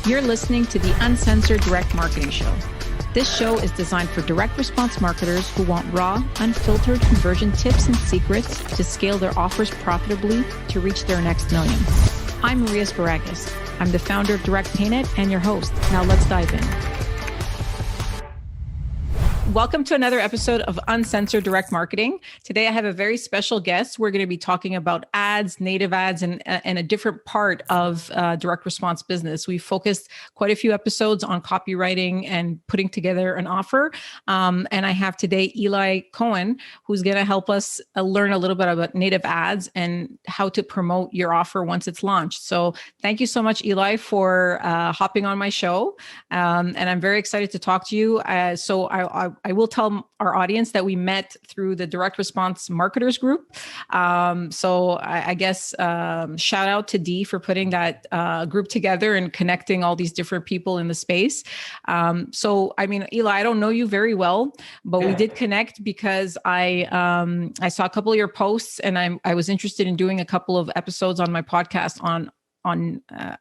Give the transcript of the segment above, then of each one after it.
You're listening to the Uncensored Direct Marketing Show. This show is designed for direct response marketers who want raw, unfiltered conversion tips and secrets to scale their offers profitably to reach their next million. I'm Maria Sparagis. I'm the founder of Direct Paint It and your host. Now let's dive in. Welcome to another episode of Uncensored Direct Marketing. Today, I have a very special guest. We're going to be talking about ads, native ads, and a different part of direct response business. We focused quite a few episodes on copywriting and putting together an offer. And I have today Eli Cohen, who's going to help us learn a little bit about native ads and how to promote your offer once it's launched. So thank you so much, Eli, for hopping on my show. And I'm very excited to talk to you. So I will tell our audience that we met through the Direct Response Marketers Group. So I guess shout out to Dee for putting that group together and connecting all these different people in the space. So, I mean, Eli, I don't know you very well, but we did connect because I saw a couple of your posts and I was interested in doing a couple of episodes on my podcast on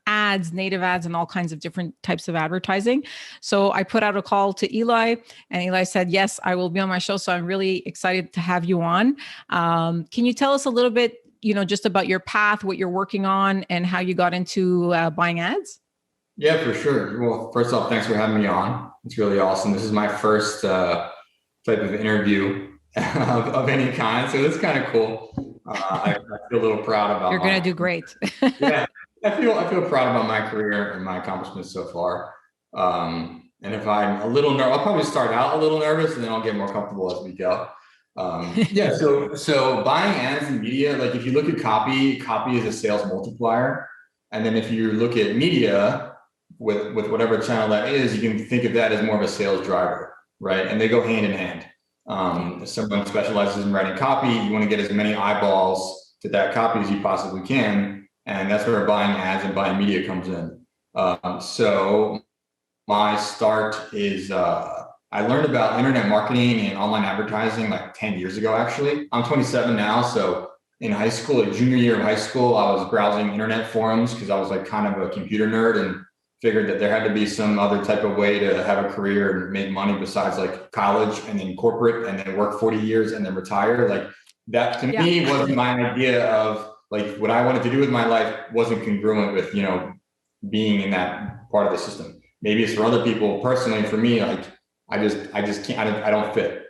ads, native ads, and all kinds of different types of advertising. So I put out a call to Eli and Eli said, yes, I will be on my show. So I'm really excited to have you on. Can you tell us a little bit, just about your path, what you're working on and how you got into buying ads? Yeah, for sure. Well, first off, thanks for having me on. It's really awesome. This is my first type of interview of any kind. So it's kind of cool. I feel a little proud about You're going to do great. Yeah. I feel proud about my career and my accomplishments so far. And if I'm a little nervous, I'll probably start out a little nervous and then I'll get more comfortable as we go. So buying ads in media, like if you look at copy is a sales multiplier. And then if you look at media with whatever channel that is, you can think of that as more of a sales driver, right? And they go hand in hand. If someone specializes in writing copy, you want to get as many eyeballs to that copy as you possibly can. And that's where buying ads and buying media comes in. So my start is, I learned about internet marketing and online advertising like 10 years ago, actually. I'm 27 now. So in high school, junior year of high school, I was browsing internet forums because I was like kind of a computer nerd and figured that there had to be some other type of way to have a career and make money besides like college and then corporate and then work 40 years and then retire. Like that to me was my idea of like what I wanted to do with my life wasn't congruent with, being in that part of the system. Maybe it's for other people. Personally, for me, like I just can't, I don't fit.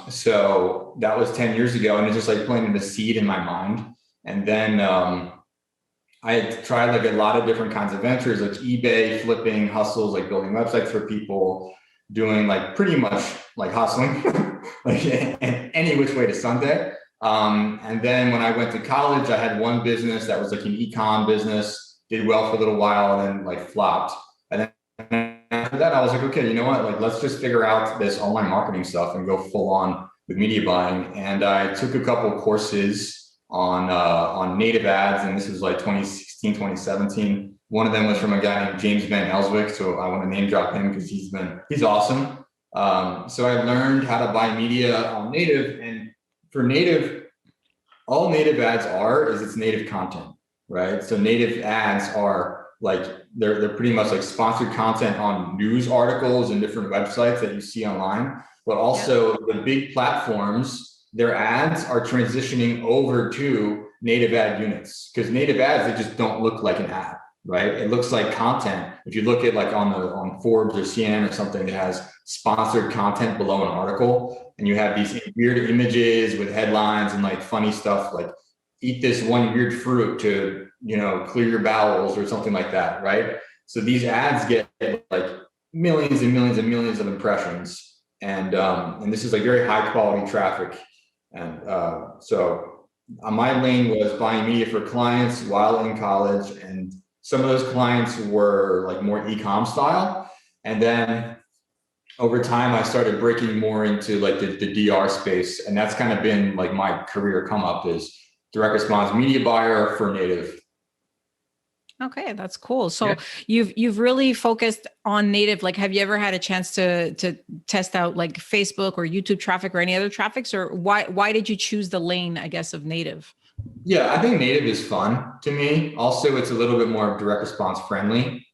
So that was 10 years ago and it's just like planting the seed in my mind. And then I had tried like a lot of different kinds of ventures, like eBay, flipping, hustles, like building websites for people, doing like pretty much like hustling, like any which way to Sunday. And then when I went to college, I had one business that was like an e-com business, did well for a little while and then like flopped. And then after that, I was like, okay, you know what? Like, let's just figure out this online marketing stuff and go full on with media buying. And I took a couple of courses on native ads. And this was like 2016, 2017. One of them was from a guy named James Van Elswick. So I want to name drop him because he's awesome. So I learned how to buy media on native. And for native, all native ads is it's native content, right? So native ads are like, they're pretty much like sponsored content on news articles and different websites that you see online, but also the big platforms, their ads are transitioning over to native ad units because native ads, they just don't look like an ad, right? It looks like content. If you look at like on Forbes or CNN or something that has sponsored content below an article, and you have these weird images with headlines and like funny stuff like eat this one weird fruit to, clear your bowels or something like that, right? So these ads get like millions and millions and millions of impressions. And this is like very high quality traffic. And so my lane was buying media for clients while in college. And some of those clients were like more e-com style. And then over time, I started breaking more into like the DR space. And that's kind of been like my career come up is direct response media buyer for native. Okay, that's cool. So you've really focused on native. Like, have you ever had a chance to test out like Facebook or YouTube traffic or any other traffics? Or why did you choose the lane, I guess, of native? Yeah, I think native is fun to me. Also, it's a little bit more direct response friendly.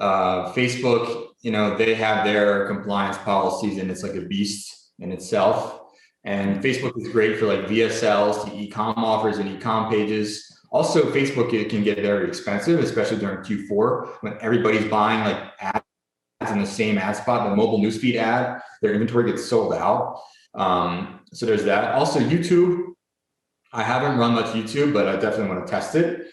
Facebook, they have their compliance policies, and it's like a beast in itself. And Facebook is great for like VSLs to e-com offers and e-com pages. Also, Facebook, it can get very expensive, especially during Q4 when everybody's buying like ads in the same ad spot, the mobile newsfeed ad, their inventory gets sold out. So there's that. Also, YouTube. I haven't run much YouTube, but I definitely want to test it.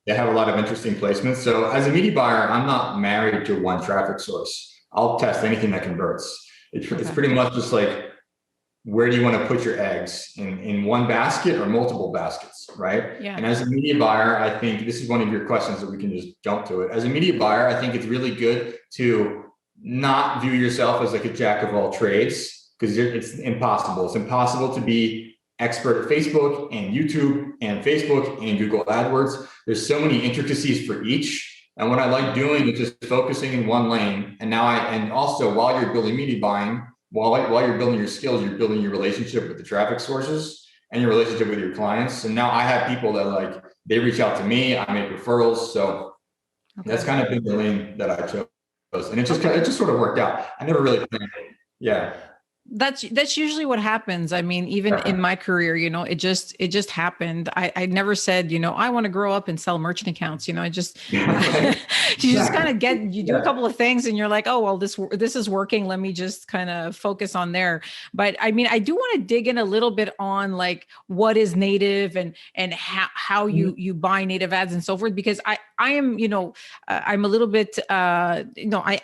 They have a lot of interesting placements. So as a media buyer, I'm not married to one traffic source. I'll test anything that converts. It's pretty much just like, where do you want to put your eggs, in one basket or multiple baskets, right? Yeah. And as a media buyer, I think this is one of your questions that we can just jump to it. As a media buyer, I think it's really good to not view yourself as like a jack of all trades, because it's impossible. It's impossible to be expert at Facebook and YouTube and Facebook and Google AdWords. There's so many intricacies for each. And what I like doing is just focusing in one lane. And also while you're building media buying, while you're building your skills, you're building your relationship with the traffic sources and your relationship with your clients. And now I have people that they reach out to me, I make referrals. So that's kind of been the lane that I chose. And it just sort of worked out. I never really planned it. Yeah. That's usually what happens. I mean, even in my career, it just happened. I never said, I want to grow up and sell merchant accounts. You just you just kind of do a couple of things and you're like, oh, well, this is working. Let me just kind of focus on there. But I mean, I do want to dig in a little bit on like what is native and how you buy native ads and so forth, because I am, I'm a little bit, I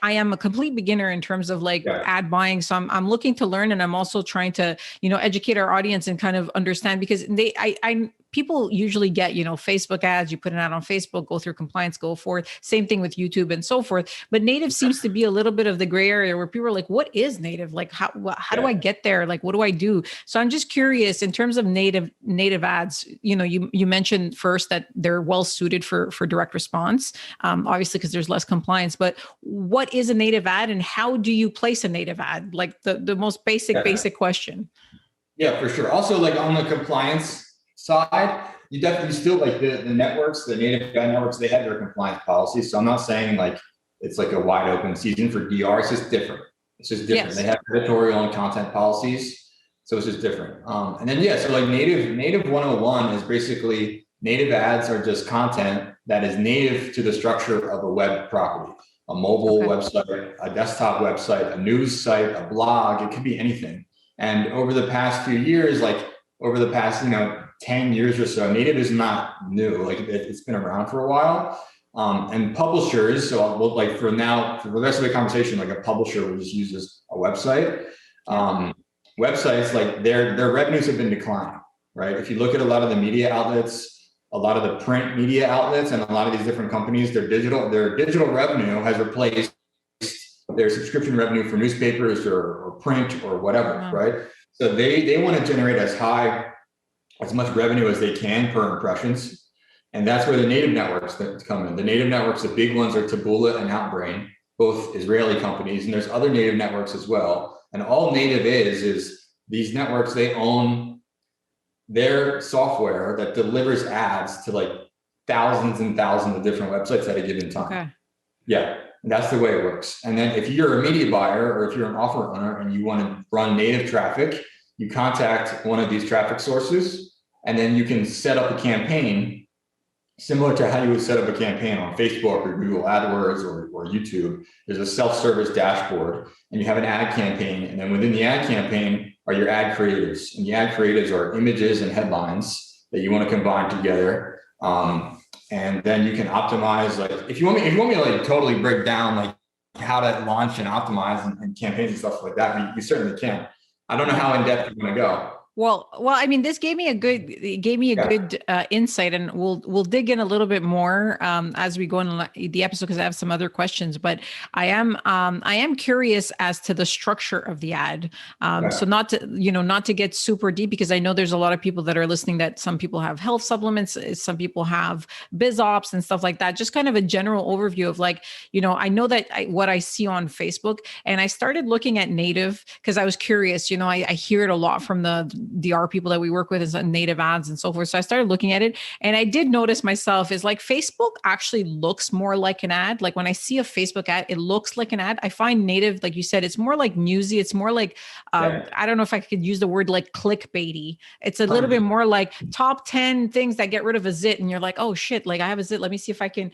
am a complete beginner in terms of ad buying. So I'm looking to learn, and I'm also trying to, educate our audience and kind of understand, because people usually get, Facebook ads, you put it out on Facebook, go through compliance, go forth. Same thing with YouTube and so forth. But native seems to be a little bit of the gray area where people are like, what is native? Like, how do I get there? Like, what do I do? So I'm just curious in terms of native ads, you mentioned first that they're well suited for direct response, obviously, because there's less compliance, but what is a native ad and how do you place a native ad? Like the most basic question. Yeah, for sure. Also, like on the compliance side, you definitely still like the networks, the native ad networks, they have their compliance policies. So I'm not saying like it's like a wide open season for DR. It's just different. Yes. They have editorial and content policies. So it's just different. And then, so like native 101 is basically native ads are just content that is native to the structure of a web property, a mobile website, a desktop website, a news site, a blog. It could be anything. And over the past few years, over the past, 10 years or so, native is not new. Like it's been around for a while. And publishers, so for the rest of the conversation, like a publisher will just use a website. Websites, like their revenues have been declining, right? If you look at a lot of the media outlets, a lot of the print media outlets, and a lot of these different companies, their digital revenue has replaced their subscription revenue for newspapers or print or whatever, right? So they want to generate as much revenue as they can per impressions. And that's where the native networks come in. The native networks, the big ones are Taboola and Outbrain, both Israeli companies. And there's other native networks as well. And all native is these networks, they own their software that delivers ads to thousands and thousands of different websites at a given time. Okay. Yeah. And that's the way it works. And then if you're a media buyer or if you're an offer owner and you want to run native traffic, you contact one of these traffic sources, and then you can set up a campaign similar to how you would set up a campaign on Facebook or Google AdWords or YouTube. There's a self-service dashboard, and you have an ad campaign. And then within the ad campaign are your ad creatives. And the ad creatives are images and headlines that you want to combine together. And then you can optimize, if you want me to totally break down how to launch and optimize and campaigns and stuff like that, we certainly can. I don't know how in depth you want to go. Well, I mean, this gave me a good insight, and we'll dig in a little bit more as we go in the episode, because I have some other questions. But I am curious as to the structure of the ad. So not to get super deep, because I know there's a lot of people that are listening that some people have health supplements, some people have biz ops and stuff like that. Just kind of a general overview of I know that what I see on Facebook, and I started looking at native because I was curious. I hear it a lot from the DR people that we work with is native ads and so forth. So I started looking at it, and I did notice myself is like Facebook actually looks more like an ad. Like when I see a Facebook ad, it looks like an ad. I find native, like you said, it's more like newsy. It's more like, I don't know if I could use the word like clickbaity. It's a little bit more like top 10 things that get rid of a zit. And you're like, oh shit, like I have a zit. Let me see if I can,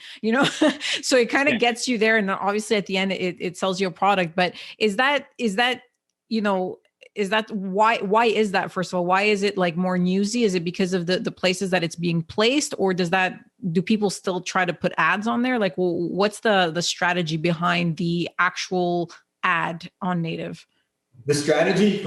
so it kind of gets you there. And obviously at the end, it sells you a product. But is that, is that why is that, first of all? Why is it like more newsy? Is it because of the places that it's being placed, or do people still try to put ads on there? Like, well, what's the strategy behind the actual ad on native? The strategy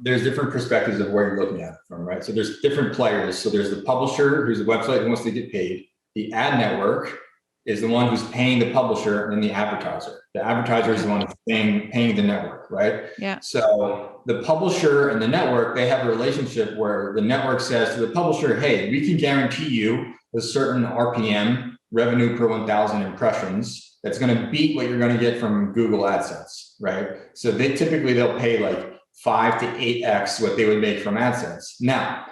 there's different perspectives of where you're looking at it from, right? So there's different players. So there's the publisher, who's the website who wants to get paid. The ad network is the one who's paying the publisher, and then the advertiser. The advertiser is the one who's paying the network, right? Yeah. So the publisher and the network, they have a relationship where the network says to the publisher, hey, we can guarantee you a certain RPM, revenue per 1,000 impressions, that's going to beat what you're going to get from Google AdSense, right? So they'll pay like 5 to 8x what they would make from AdSense. Now,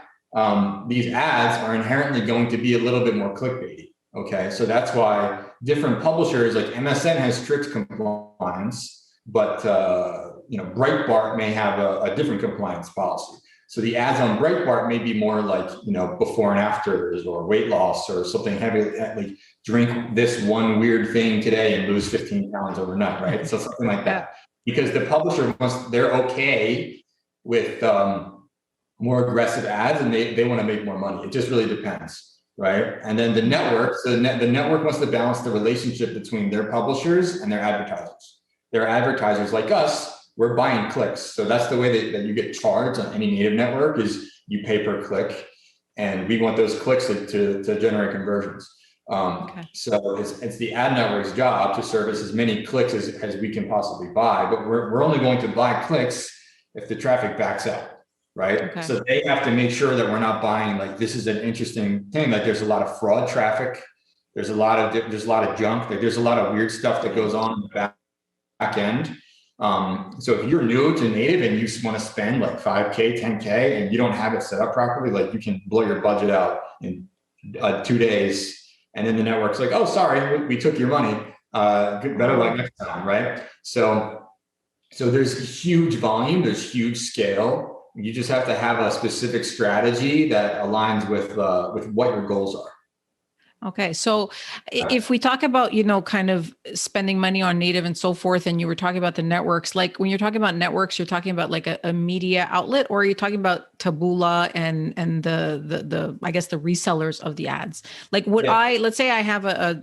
these ads are inherently going to be a little bit more clickbaity. Okay, so that's why different publishers, like MSN has strict compliance, but Breitbart may have a different compliance policy. So the ads on Breitbart may be more like, before and afters or weight loss or something heavy, like drink this one weird thing today and lose 15 pounds overnight, right? So something like that. Because the publisher they're okay with more aggressive ads, and they want to make more money. It just really depends. Right. And then the network, so the network wants to balance the relationship between their publishers and their advertisers. Their advertisers, like us, we're buying clicks. So that's the way that you get charged on any native network, is you pay per click. And we want those clicks to generate conversions. So it's the ad network's job to service as many clicks as we can possibly buy. But we're only going to buy clicks if the traffic backs up. Right. Okay. So they have to make sure that we're not buying, like, this is an interesting thing. Like there's a lot of fraud traffic. There's a lot of junk. Like there's a lot of weird stuff that goes on in the back end. So if you're new to native and you just want to spend like 5K, 10K, and you don't have it set up properly, like you can blow your budget out in 2 days. And then the network's like, oh, sorry, we took your money. Better luck next time. Right. So there's huge volume. There's huge scale. You just have to have a specific strategy that aligns with what your goals are. Okay. So if we talk about, kind of spending money on native and so forth, and you were talking about the networks, like when you're talking about networks, you're talking about like a media outlet, or are you talking about Taboola and the I guess the resellers of the ads? Like let's say I have a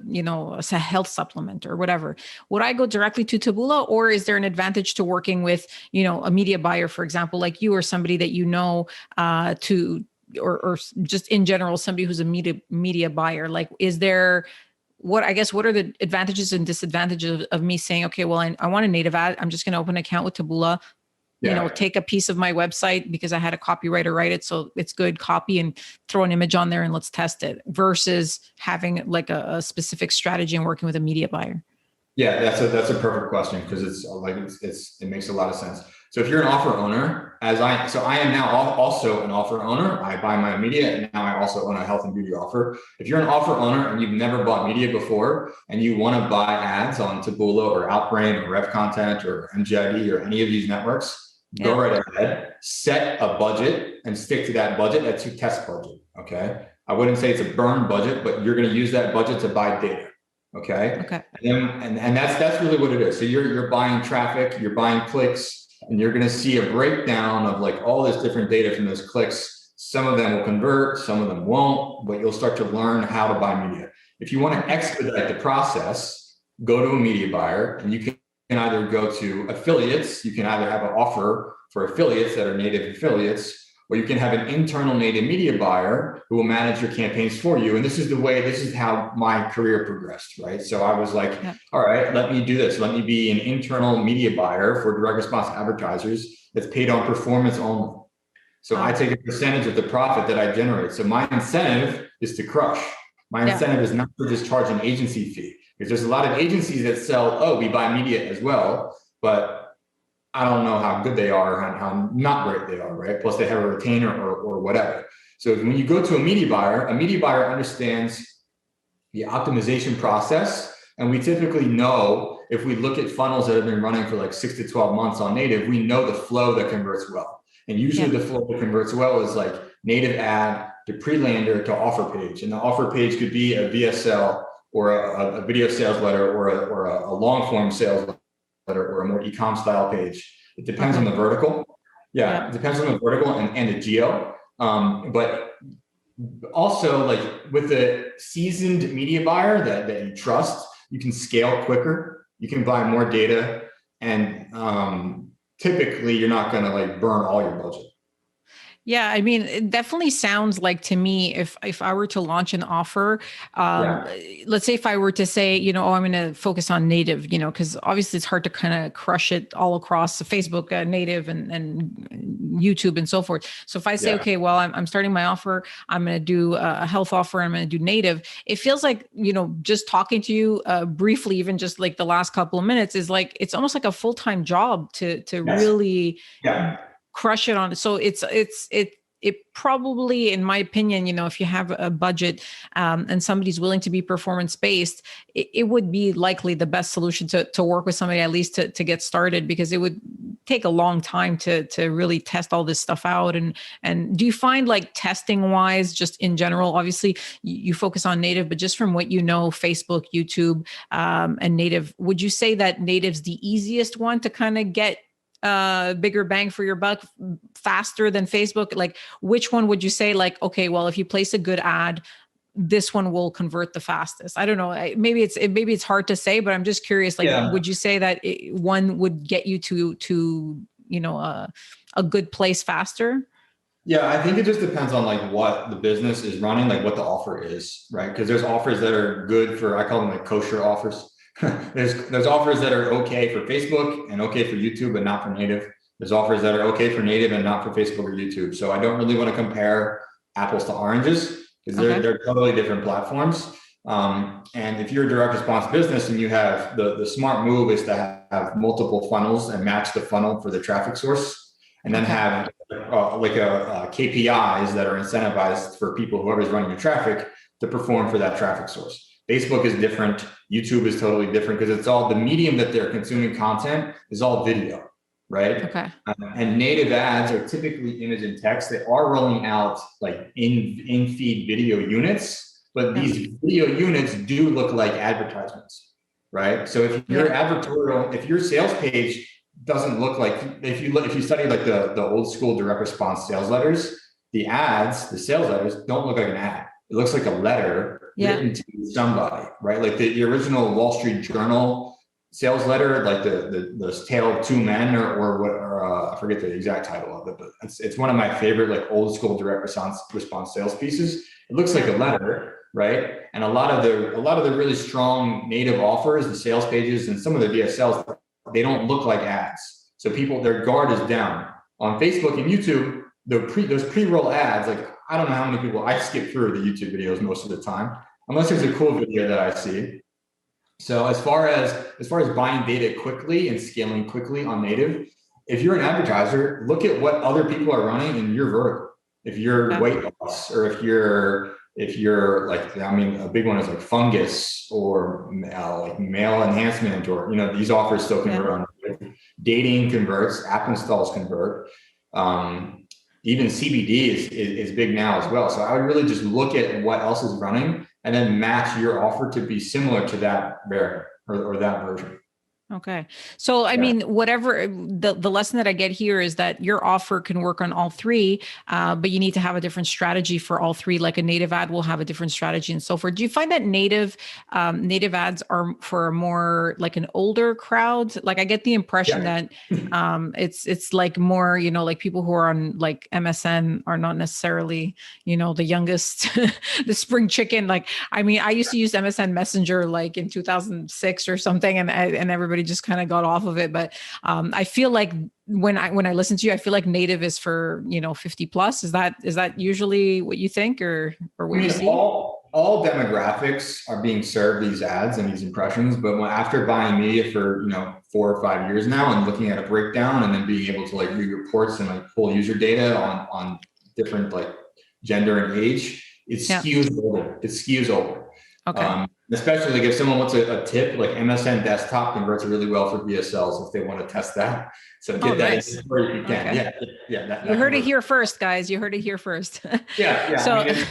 health supplement or whatever, would I go directly to Taboola, or is there an advantage to working with, a media buyer, for example, like you or somebody that or just in general, somebody who's a media buyer? Like, what are the advantages and disadvantages of me saying, okay, well, I want a native ad. I'm just going to open an account with Taboola, take a piece of my website because I had a copywriter write it. So it's good copy, and throw an image on there and let's test it, versus having like a specific strategy and working with a media buyer. Yeah, that's a perfect question, because it makes a lot of sense. So if you're an offer owner, I am now also an offer owner. I buy my media, and now I also own a health and beauty offer. If you're an offer owner and you've never bought media before, and you want to buy ads on Taboola or Outbrain or Rev Content or MGID or any of these networks, go right ahead, set a budget and stick to that budget. That's your test budget. Okay. I wouldn't say it's a burn budget, but you're going to use that budget to buy data. Okay. And that's really what it is. So you're buying traffic, you're buying clicks, and you're going to see a breakdown of like all this different data from those clicks. Some of them will convert, some of them won't, but you'll start to learn how to buy media. If you want to expedite the process, go to a media buyer, and you can either go to affiliates. You can either have an offer for affiliates that are native affiliates, or you can have an internal native media buyer who will manage your campaigns for you. And this is how my career progressed, right? So I was like, all right, let me do this. Let me be an internal media buyer for direct response advertisers that's paid on performance only. So I take a percentage of the profit that I generate. So my incentive is to crush. My incentive is not to just charge an agency fee, because there's a lot of agencies that sell, we buy media as well, but I don't know how good they are and how not great they are, right? Plus they have a retainer or whatever. So when you go to a media buyer understands the optimization process. And we typically know, if we look at funnels that have been running for like 6 to 12 months on native, we know the flow that converts well. And usually the flow that converts well is like native ad to pre-lander to offer page. And the offer page could be a VSL or a video sales letter or a long form sales letter or a more e-com style page. It depends on the vertical. Yeah, it depends on the vertical and the geo. But also, like with a seasoned media buyer that you trust, you can scale quicker, you can buy more data, and typically you're not going to like burn all your budget. Yeah, I mean, it definitely sounds like to me, if I were to launch an offer, let's say if I were to say, oh, I'm going to focus on native, because obviously it's hard to kind of crush it all across the Facebook native and YouTube and so forth. So if I say, okay, well, I'm starting my offer, I'm going to do a health offer, I'm going to do native. It feels like, just talking to you briefly, even just like the last couple of minutes, is like, it's almost like a full-time job to really crush it on it. So it probably, in my opinion, if you have a budget and somebody's willing to be performance based, it would be likely the best solution to work with somebody, at least to get started, because it would take a long time to really test all this stuff out. And do you find, like, testing wise, just in general, obviously you focus on native, but just from what Facebook, YouTube, and native, would you say that native's the easiest one to kind of get bigger bang for your buck faster than Facebook? Like, which one would you say, like, okay, well, if you place a good ad, this one will convert the fastest? I don't know. Maybe it's hard to say, but I'm just curious. Like, would you say that one would get you to a good place faster? Yeah, I think it just depends on like what the business is running, like what the offer is, right? Because there's offers that are good for, I call them like kosher offers. There's offers that are okay for Facebook and okay for YouTube, but not for native. There's offers that are okay for native and not for Facebook or YouTube. So I don't really want to compare apples to oranges, because they're totally different platforms. And if you're a direct response business and you have the smart move is to have multiple funnels and match the funnel for the traffic source, and then have KPIs that are incentivized for people, whoever's running the traffic, to perform for that traffic source. Facebook is different. YouTube is totally different, because it's all the medium that they're consuming content is all video, right? Okay. And native ads are typically image and text. They are rolling out like in feed video units, but these video units do look like advertisements, right? So if your advertorial, if your sales page doesn't look like, if you study like the old school direct response sales letters, the ads, the sales letters don't look like an ad. It looks like a letter written to somebody, right? Like the original Wall Street Journal sales letter, like the Tale of Two Men, or I forget the exact title of it, but it's one of my favorite like old school direct response sales pieces. It looks like a letter, right? And a lot of the really strong native offers, the sales pages, and some of the VSLs, they don't look like ads. So their guard is down. On Facebook and YouTube, those pre-roll ads, like, I don't know how many people, I skip through the YouTube videos most of the time, unless there's a cool video that I see. So as far as buying data quickly and scaling quickly on native, if you're an advertiser, look at what other people are running in your vertical. If you're weight loss, or if you're like, I mean, a big one is like fungus, or like male enhancement, or, these offers still convert on native. Dating converts, app installs convert. Even CBD is big now as well. So I would really just look at what else is running and then match your offer to be similar to that variant or that version. Okay. So, I mean, whatever the lesson that I get here is that your offer can work on all three, but you need to have a different strategy for all three. Like a native ad will have a different strategy and so forth. Do you find that native ads are for a more like an older crowd? Like, I get the impression that it's like more, like people who are on like MSN are not necessarily, the youngest, the spring chicken. Like, I mean, I used to use MSN Messenger like in 2006 or something, and everybody just kind of got off of it. But I feel like when I listen to you, I feel like native is for 50 plus. Is that usually what you think, or what you see? all demographics are being served these ads and these impressions, but after buying media for 4 or 5 years now and looking at a breakdown and then being able to like read reports and like pull user data on different like gender and age, it skews over. It skews over. Okay. Especially like if someone wants a tip, like MSN desktop converts really well for VSLs if they want to test that. So get that nice. in where you can. Okay. Yeah. You heard it here first, guys. You heard it here first. Yeah. So I mean,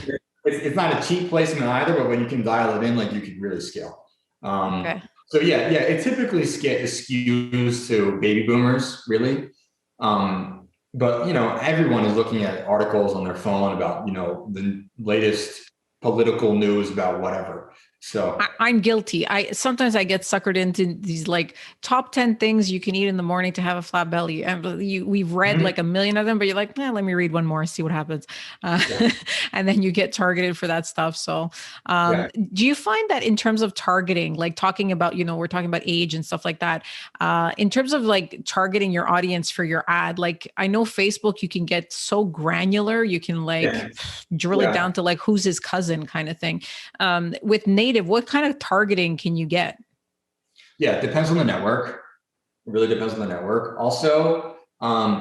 it's not a cheap placement either, but when you can dial it in, like you can really scale. okay. So it typically skews to baby boomers, really. But everyone is looking at articles on their phone about the latest political news about whatever. So I'm guilty. Sometimes I get suckered into these like top 10 things you can eat in the morning to have a flat belly. And we've read like a million of them, but you're like, let me read one more, see what happens. And then you get targeted for that stuff. So do you find that in terms of targeting, like talking about, we're talking about age and stuff like that, in terms of like targeting your audience for your ad, like I know Facebook, you can get so granular, you can like drill it down to like who's his cousin kind of thing. With native, what kind of targeting can you get? Yeah, it depends on the network. It really depends on the network. Also,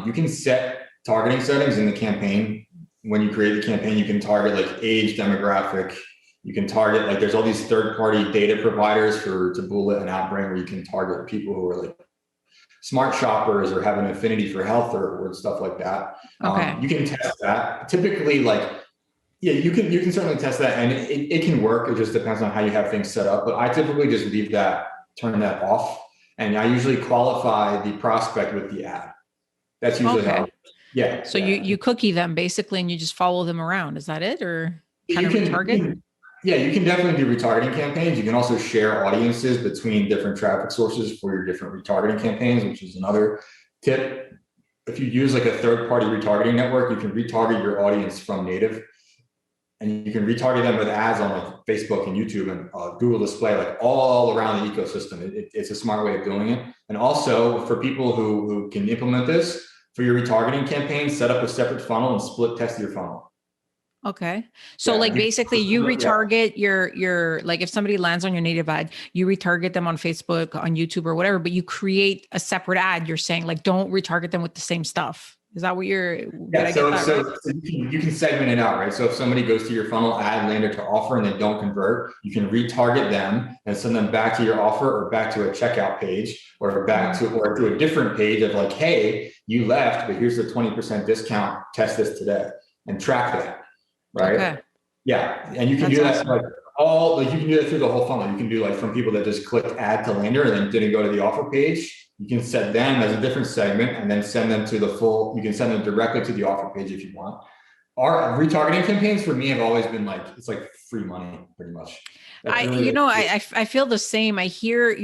you can set targeting settings in the campaign. When you create the campaign, you can target like age demographic. You can target like there's all these third-party data providers for Taboola and Outbrain where you can target people who are like smart shoppers or have an affinity for health or stuff like that. Okay. You can test that. Typically, you can certainly test that, and it can work. It just depends on how you have things set up. But I typically just turn that off, and I usually qualify the prospect with the ad. That's usually how. Yeah. So you cookie them basically, and you just follow them around. Is that it, or kind of retarget? You can definitely do retargeting campaigns. You can also share audiences between different traffic sources for your different retargeting campaigns, which is another tip. If you use like a third-party retargeting network, you can retarget your audience from native. And you can retarget them with ads on like Facebook and YouTube and Google Display, like all around the ecosystem. It's a smart way of doing it. And also for people who can implement this, for your retargeting campaign, set up a separate funnel and split test your funnel. Okay. So like basically you retarget your, like if somebody lands on your native ad, you retarget them on Facebook, on YouTube or whatever, but you create a separate ad. You're saying like, don't retarget them with the same stuff. Is that what you're? So you can segment it out, right? So if somebody goes to your funnel, ad landed to offer, and they don't convert, you can retarget them and send them back to your offer or back to a checkout page or to a different page of like, hey, you left, but here's the 20% discount. Test this today and track that, right? Okay. Yeah, and you can do that you can do that through the whole funnel. You can do like from people that just clicked add to lander and then didn't go to the offer page. You can set them as a different segment and then send them to you can send them directly to the offer page if you want. Our retargeting campaigns for me have always been like, it's like free money pretty much. I feel the same. I hear,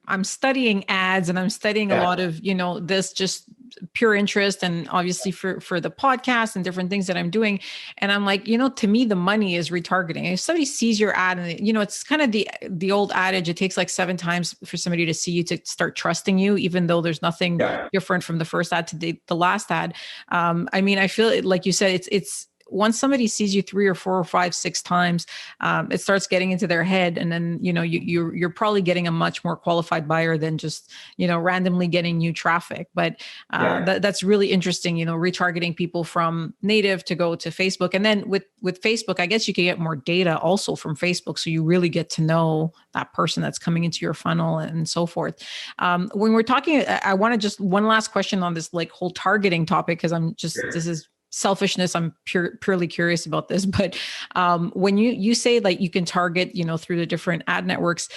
I'm studying ads and I'm studying a lot of, this just pure interest and obviously for the podcast and different things that I'm doing. And I'm like, to me, the money is retargeting. If somebody sees your ad and, it's kind of the old adage, it takes like 7 times for somebody to see you to start trusting you, even though there's nothing different from the first ad to the last ad. I feel like you said, it's once somebody sees you 3 or 4 or 5, 6 times, it starts getting into their head. And then, you're probably getting a much more qualified buyer than just, randomly getting new traffic. But that's really interesting, retargeting people from native to go to Facebook. And then with Facebook, I guess you can get more data also from Facebook. So you really get to know that person that's coming into your funnel and so forth. When we're talking, I want to just one last question on this like whole targeting topic, because this is selfishness. I'm purely curious about this, but when you say like you can target, through the different ad networks,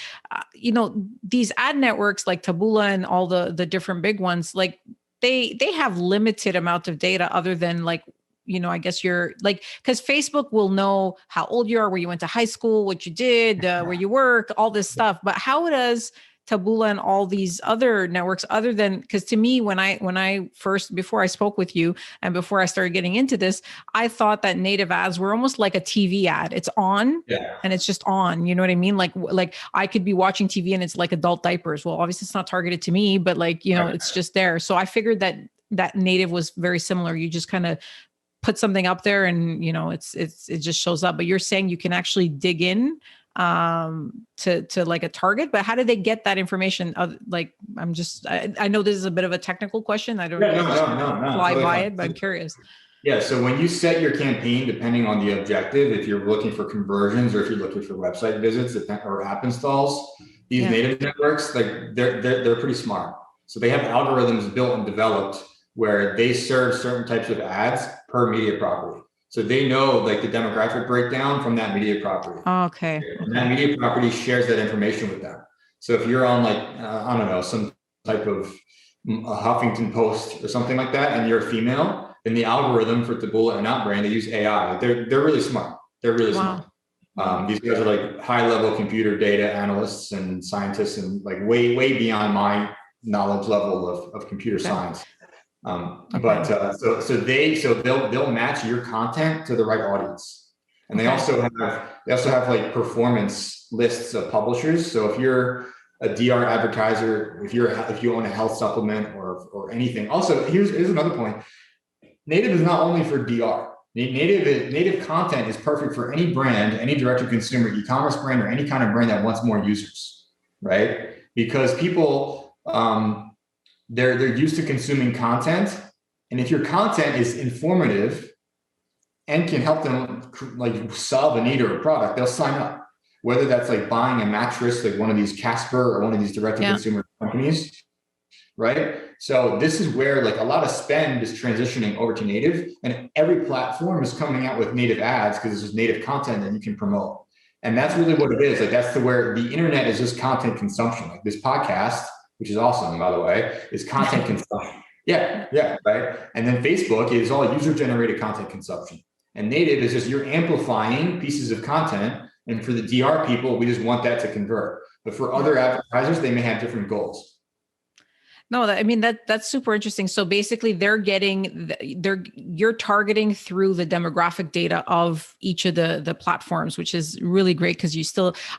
these ad networks like Taboola and all the different big ones, like they have limited amount of data other than like, I guess you're like, because Facebook will know how old you are, where you went to high school, what you did, where you work, all this stuff. But how does Taboola and all these other networks, other than, because to me, before I spoke with you and before I started getting into this, I thought that native ads were almost like a TV ad. It's on and it's just on, you know what I mean? Like I could be watching TV and it's like adult diapers. Well, obviously it's not targeted to me, but like, it's just there. So I figured that native was very similar. You just kind of put something up there and, it just shows up. But you're saying you can actually dig in to like a target, but how do they get that information? I know this is a bit of a technical question. I don't fly totally by fine. it, but I'm curious. Yeah. So when you set your campaign, depending on the objective, if you're looking for conversions or if you're looking for website visits or app installs, these native networks, like they're pretty smart. So they have algorithms built and developed where they serve certain types of ads per media property. So they know like the demographic breakdown from that media property. Okay. And that media property shares that information with them. So if you're on like, I don't know, some type of Huffington Post or something like that, and you're a female, then the algorithm for Taboola and Outbrain, they use AI. They're really smart. They're really smart. These guys are like high level computer data analysts and scientists and like way beyond my knowledge level of computer science. But they'll match your content to the right audience, and they also have like performance lists of publishers. So if you're a DR advertiser, if you own a health supplement or anything. Also, here's another point: native is not only for DR. Native content is perfect for any brand, any direct to consumer e-commerce brand, or any kind of brand that wants more users, right? Because people they're used to consuming content, and if your content is informative and can help them like solve a need or a product, they'll sign up. Whether that's like buying a mattress, like one of these Casper or one of these direct to consumer companies, right? So this is where like a lot of spend is transitioning over to native, and every platform is coming out with native ads because this is native content that you can promote. And that's really what it is. Like that's where the internet is just content consumption. Like this podcast, which is awesome, by the way, is content consumption. Yeah, right. And then Facebook is all user-generated content consumption. And native is just you're amplifying pieces of content. And for the DR people, we just want that to convert. But for other advertisers, they may have different goals. No, that's super interesting. So basically you're targeting through the demographic data of each of the platforms, which is really great because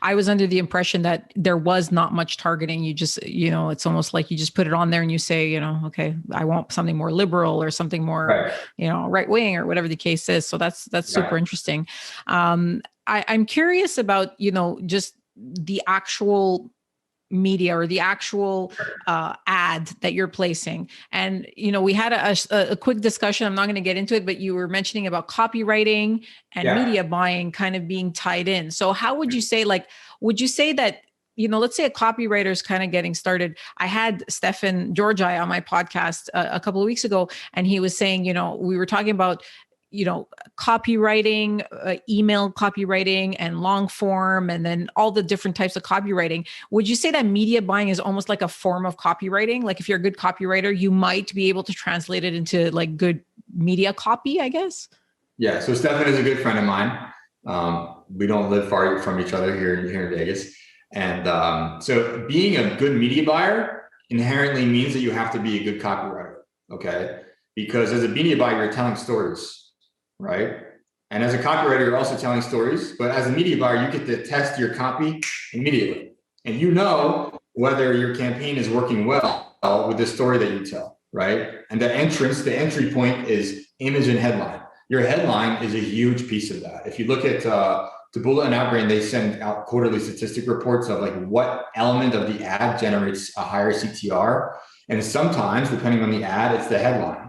I was under the impression that there was not much targeting. You just, it's almost like you just put it on there and you say, okay, I want something more liberal or something more, right wing or whatever the case is. So that's super interesting. I'm curious about, just the actual media or the actual ad that you're placing. And, we had a quick discussion. I'm not going to get into it, but you were mentioning about copywriting and media buying kind of being tied in. So how would you say, would you say that, let's say a copywriter is kind of getting started. I had Stefan Georgi on my podcast a couple of weeks ago, and he was saying, we were talking about copywriting, email copywriting and long form, and then all the different types of copywriting. Would you say that media buying is almost like a form of copywriting? Like if you're a good copywriter, you might be able to translate it into like good media copy, I guess? Yeah. So Stefan is a good friend of mine. We don't live far from each other here in Vegas. And so being a good media buyer inherently means that you have to be a good copywriter. Okay. Because as a media buyer, you're telling stories. Right. And as a copywriter, you're also telling stories, but as a media buyer, you get to test your copy immediately. And whether your campaign is working well with the story that you tell, right? And the entry point is image and headline. Your headline is a huge piece of that. If you look at Taboola and Outbrain, they send out quarterly statistic reports of like what element of the ad generates a higher CTR. And sometimes, depending on the ad, it's the headline.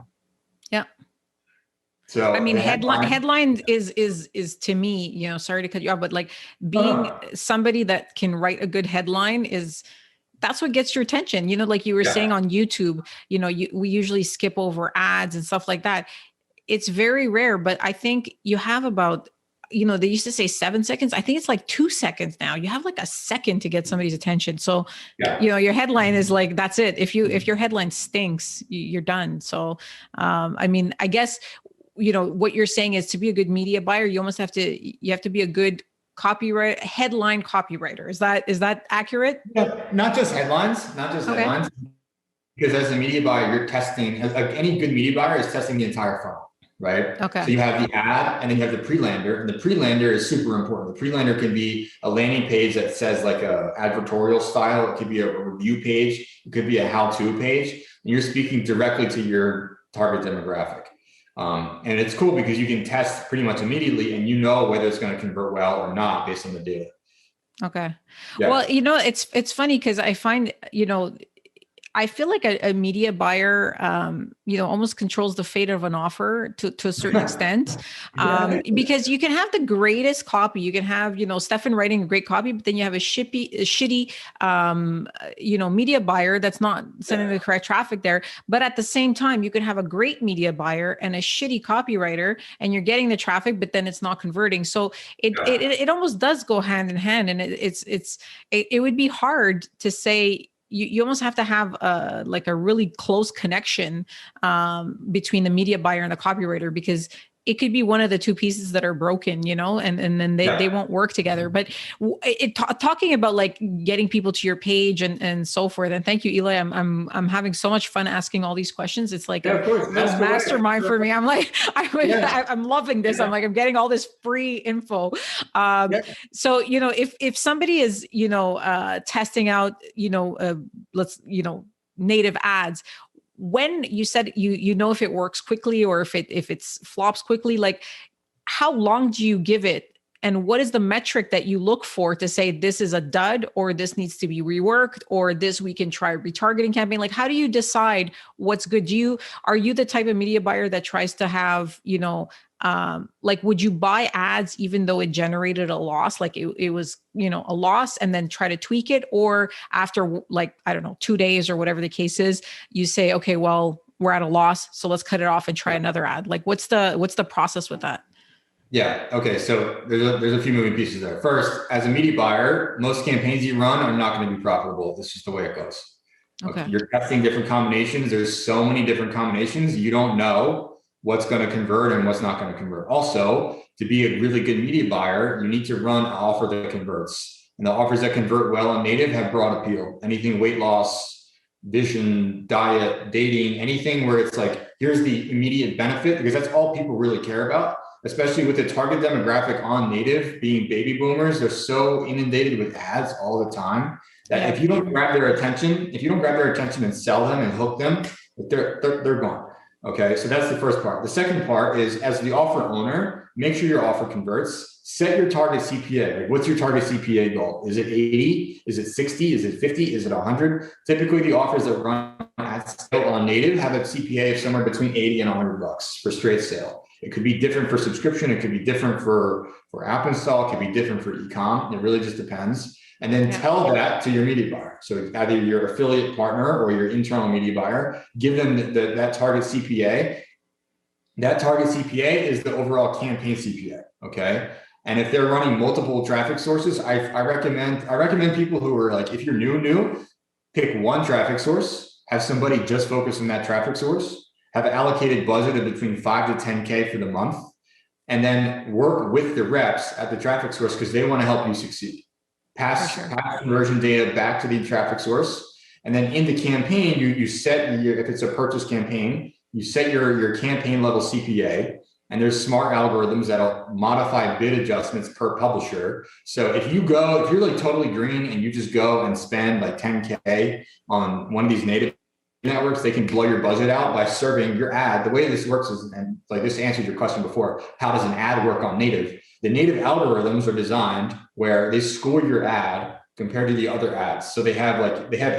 So headline is to me, sorry to cut you off, but like being somebody that can write a good headline that's what gets your attention. Like you were saying on YouTube, we usually skip over ads and stuff like that. It's very rare, but I think you have about, they used to say 7 seconds. I think it's like 2 seconds now. You have like a second to get somebody's attention. So, your headline is like, that's it. If your headline stinks, you're done. So, I guess, what you're saying is to be a good media buyer, you have to be a good headline copywriter. Is that accurate? Yeah, not just headlines, headlines. Because as a media buyer, you're testing, any good media buyer is testing the entire funnel, right? Okay. So you have the ad and then you have the pre-lander, and the pre-lander is super important. The pre-lander can be a landing page that says like a advertorial style. It could be a review page. It could be a how-to page. And you're speaking directly to your target demographic. And it's cool because you can test pretty much immediately and you know whether it's going to convert well or not based on the data. Okay. Yeah. Well, it's funny because I find, I feel like a media buyer, almost controls the fate of an offer to a certain extent, Yeah. because you can have the greatest copy. You can have, Stefan writing a great copy, but then you have a shitty, media buyer that's not sending the correct traffic there. But at the same time, you can have a great media buyer and a shitty copywriter, and you're getting the traffic, but then it's not converting. So it almost does go hand in hand, and it would be hard to say. You almost have to have like a really close connection between the media buyer and the copywriter, because it could be one of the two pieces that are broken, and then they won't work together. But talking about like getting people to your page and so forth. And thank you, Eli. I'm having so much fun asking all these questions. It's like a little mastermind for me. I'm like, I'm loving this. I'm like, I'm getting all this free info. So, if somebody is, testing out, native ads, when you said if it works quickly or if it's flops quickly, like how long do you give it, and what is the metric that you look for to say this is a dud, or this needs to be reworked, or this we can try retargeting campaign? Like, how do you decide what's good? Are you the type of media buyer that tries to have, like, would you buy ads even though it generated a loss, like it was, a loss, and then try to tweak it? Or after, like, I don't know, 2 days or whatever the case is, you say, okay, well, we're at a loss, so let's cut it off and try another ad? Like, what's the process with that? Yeah. Okay. So there's a few moving pieces there. First, as a media buyer, most campaigns you run are not going to be profitable. That's just the way it goes. Okay. You're testing different combinations. There's so many different combinations. You don't know what's going to convert and what's not going to convert. Also, to be a really good media buyer, you need to run an offer that converts. And the offers that convert well on native have broad appeal. Anything weight loss, vision, diet, dating, anything where it's like, here's the immediate benefit, because that's all people really care about. Especially with the target demographic on native being baby boomers, they're so inundated with ads all the time that if you don't grab their attention, and sell them and hook them, they're gone. Okay, so that's the first part. The second part is, as the offer owner, make sure your offer converts. Set your target CPA. Like, what's your target CPA goal? Is it 80? Is it 60? Is it 50? Is it 100? Typically, the offers that run at scale on native have a CPA of somewhere between 80 and $100 for straight sale. It could be different for subscription. It could be different for app install. It could be different for e-com. It really just depends. And then tell that to your media buyer. So either your affiliate partner or your internal media buyer, give them that target CPA. That target CPA is the overall campaign CPA. Okay. And if they're running multiple traffic sources, I recommend people who are like, if you're new, pick one traffic source, have somebody just focus on that traffic source, have an allocated budget of between 5 to 10K for the month, and then work with the reps at the traffic source because they want to help you succeed. Pass conversion data back to the traffic source. And then in the campaign, you set if it's a purchase campaign, you set your campaign level CPA, and there's smart algorithms that'll modify bid adjustments per publisher. So if you're like totally green and you just go and spend like 10K on one of these native networks, they can blow your budget out by serving your ad. The way this works is, and like this answered your question before, how does an ad work on native? The native algorithms are designed where they score your ad compared to the other ads. So they have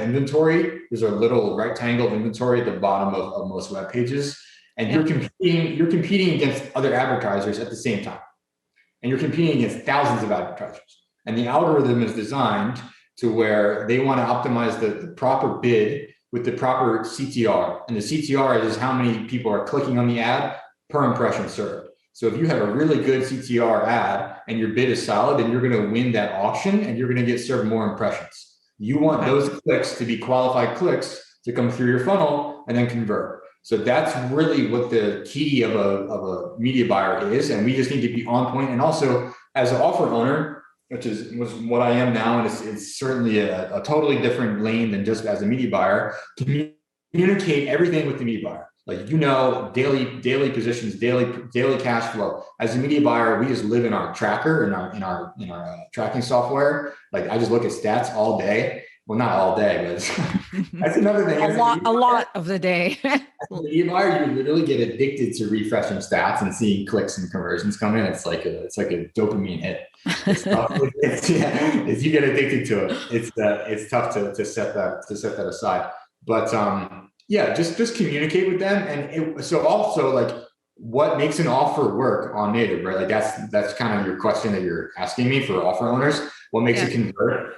inventory. There's a little rectangle of inventory at the bottom of most web pages. And you're competing against other advertisers at the same time. And you're competing against thousands of advertisers. And the algorithm is designed to where they want to optimize the proper bid with the proper CTR. And the CTR is how many people are clicking on the ad per impression served. So if you have a really good CTR ad and your bid is solid, then you're going to win that auction and you're going to get served more impressions. You want those clicks to be qualified clicks to come through your funnel and then convert. So that's really what the key of a media buyer is. And we just need to be on point. And also as an offer owner, was what I am now, and it's certainly a totally different lane than just as a media buyer, communicate everything with the media buyer. Like, daily positions, daily cash flow. As a media buyer, we just live in our tracker, in our tracking software. Like, I just look at stats all day. well, not all day, but that's another thing. A lot of the day. Media buyer, you literally get addicted to refreshing stats and seeing clicks and conversions come in. It's like a dopamine hit. It's tough. You get addicted to it. It's tough to set that aside. But just communicate with them. And so also, like, what makes an offer work on native, right? Like that's kind of your question that you're asking me for offer owners. What makes it convert?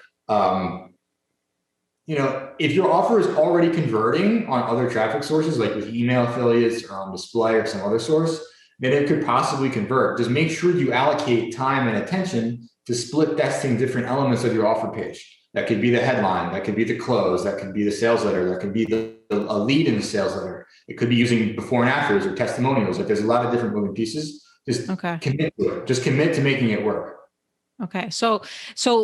If your offer is already converting on other traffic sources, like with email affiliates or on display or some other source, then it could possibly convert. Just make sure you allocate time and attention to split testing different elements of your offer page. That could be the headline, that could be the close, that could be the sales letter, that could be a lead in the sales letter. It could be using before and afters or testimonials. Like, there's a lot of different moving pieces. Just commit to it. Just commit to making it work. Okay. So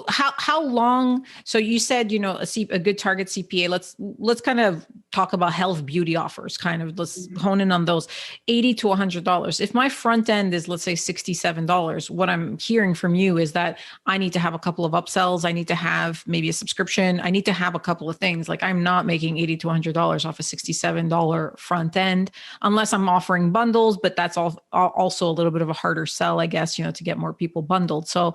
how long, so you said, a good target CPA, let's kind of talk about health beauty offers, let's hone in on those. $80 to $100. If my front end is, let's say, $67, what I'm hearing from you is that I need to have a couple of upsells. I need to have maybe a subscription. I need to have a couple of things. Like, I'm not making $80 to $100 off a $67 front end, unless I'm offering bundles, but that's also a little bit of a harder sell, I guess, to get more people bundled. So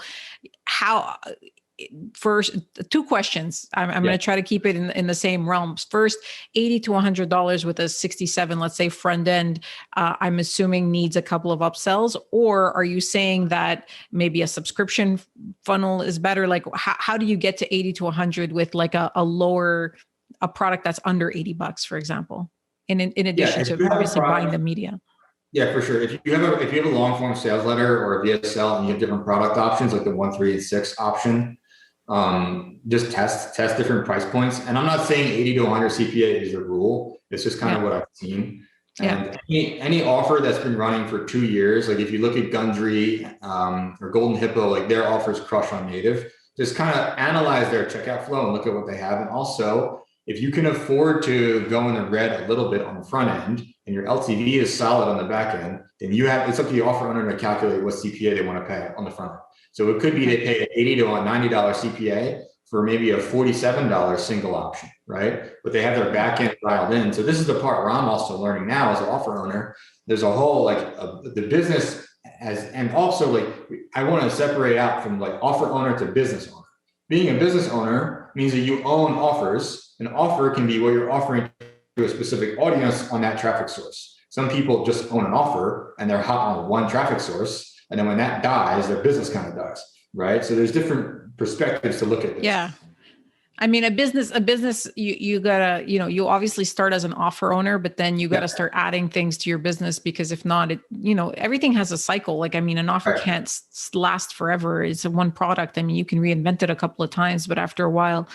first, two questions. I'm going to try to keep it in the same realms. First, $80 to $100 with a 67, let's say, front end, I'm assuming needs a couple of upsells, or are you saying that maybe a subscription funnel is better? Like, how do you get to 80 to 100 with like a product that's under $80, for example, in addition to obviously buying the media? Yeah, for sure. If you have a long form sales letter or a VSL and you have different product options, like the 1, 3, and 6 option, just test different price points. And I'm not saying 80 to 100 CPA is a rule. It's just kind of what I've seen. And any offer that's been running for 2 years, like if you look at Gundry or Golden Hippo, like their offers crush on native. Just kind of analyze their checkout flow and look at what they have. And also, if you can afford to go in the red a little bit on the front end and your LTV is solid on the back end, then it's up to the offer owner to calculate what CPA they want to pay on the front end. So it could be they pay an $80 to $90 CPA for maybe a $47 single option, right? But they have their back end dialed in. So this is the part where I'm also learning now as an offer owner. There's a whole the business and also I want to separate out from offer owner to business owner. Being a business owner means that you own offers. An offer can be what you're offering to a specific audience on that traffic source. Some people just own an offer and they're hot on one traffic source. And then when that dies, their business kind of dies, right? So there's different perspectives to look at this. Yeah. I mean, a business, you gotta, you obviously start as an offer owner, but then you gotta start adding things to your business, because if not, everything has a cycle. An offer can't last forever. It's one product. I mean, you can reinvent it a couple of times, but after a while,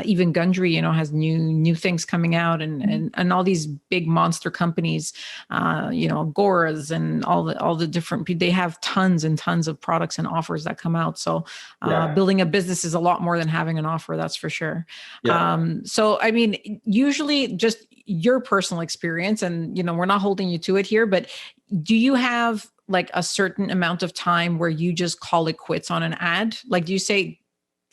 even Gundry, has new things coming out, and all these big monster companies, Agoras and all the different, they have tons and tons of products and offers that come out. So building a business is a lot more than having an offer. That's for sure. So, I mean, usually just your personal experience, and, we're not holding you to it here, but do you have a certain amount of time where you just call it quits on an ad? Do you say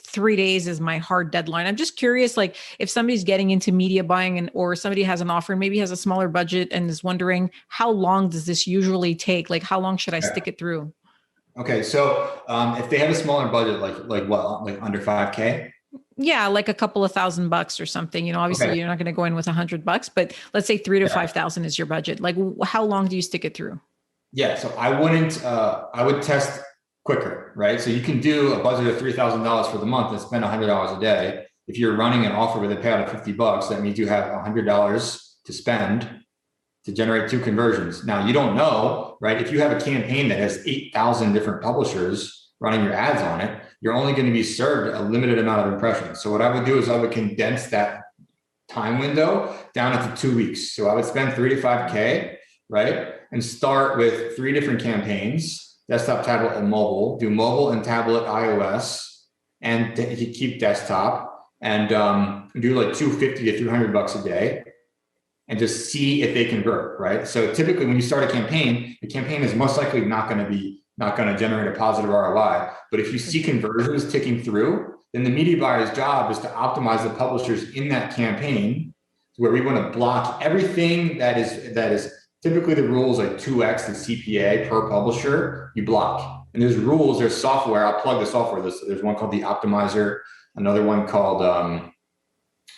3 days is my hard deadline? I'm just curious, if somebody's getting into media buying or somebody has an offer, maybe has a smaller budget and is wondering, how long does this usually take? How long should I stick it through? Okay. So if they have a smaller budget, like under 5K? Yeah, a couple of $1,000 or something. Obviously you're not going to go in with $100, but let's say 3,000 to 5,000 is your budget. How long do you stick it through? Yeah, so I would test quicker, right? So you can do a budget of $3,000 for the month and spend $100 a day. If you're running an offer where they pay out of $50, that means you have $100 to spend to generate 2 conversions. Now, you don't know, right? If you have a campaign that has 8,000 different publishers running your ads on it, you're only going to be served a limited amount of impressions. So what I would do is I would condense that time window down into 2 weeks. So I would spend 3 to 5K, right? And start with 3 different campaigns: desktop, tablet, and mobile. Do mobile and tablet, iOS, and you keep desktop, and do $250 to $300 a day, and just see if they convert, right? So typically when you start a campaign, the campaign is most likely not going to generate a positive ROI. But if you see conversions ticking through, then the media buyer's job is to optimize the publishers in that campaign, where we want to block everything that is typically the rules like 2x the CPA per publisher, you block. And there's rules, there's software. I'll plug the software. There's one called the Optimizer, another one called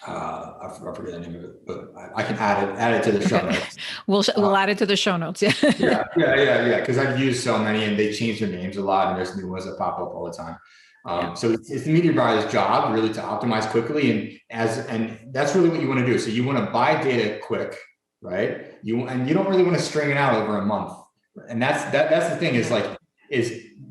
I forget the name of it, but I can add it to the show notes. We'll add it to the show notes. Yeah. yeah. Because I've used so many and they change their names a lot, and there's new ones that pop up all the time. So it's the media buyer's job really to optimize quickly, and that's really what you want to do. So you want to buy data quick, right? You don't really want to string it out over a month. And that's the thing is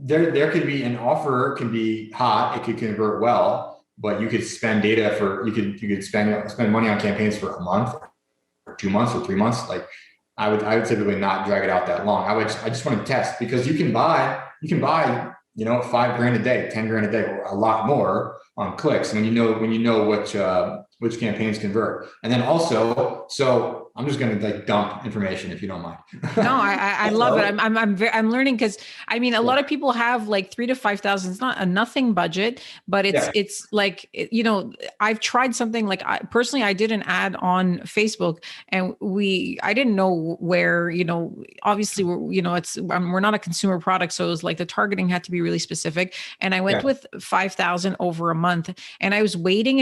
there could be an offer can be hot, it could convert well, but you could spend data you could spend money on campaigns for a month or 2 months or 3 months. Like I would typically not drag it out that long. I just want to test, because you can buy $5,000 a day, $10,000 a day, or a lot more on clicks when you know which campaigns convert. And then also, so I'm just going to dump information if you don't mind. No, I love it. I'm learning, because I mean, a lot of people have like 3,000 to 5,000. It's not a nothing budget, but it's like, I've tried something like I did an ad on Facebook, and I didn't know where, obviously we're not a consumer product. So it was like the targeting had to be really specific. And I went with 5,000 over a month, and I was waiting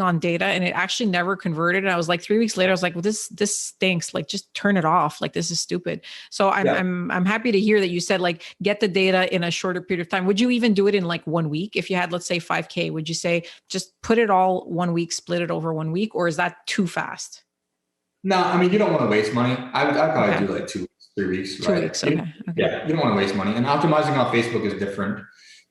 on data, and it actually never converted. And I was like 3 weeks later, I was like, well, this stinks. Like, just turn it off. Like, this is stupid. So I'm happy to hear that you said like get the data in a shorter period of time. Would you even do it in like 1 week? If you had, let's say 5K, would you say just put it all 1 week, split it over 1 week, or is that too fast? No, I mean, you don't want to waste money. I'd probably do like 2 weeks, 3 weeks. 2 weeks. Okay. Yeah, you don't want to waste money. And optimizing on Facebook is different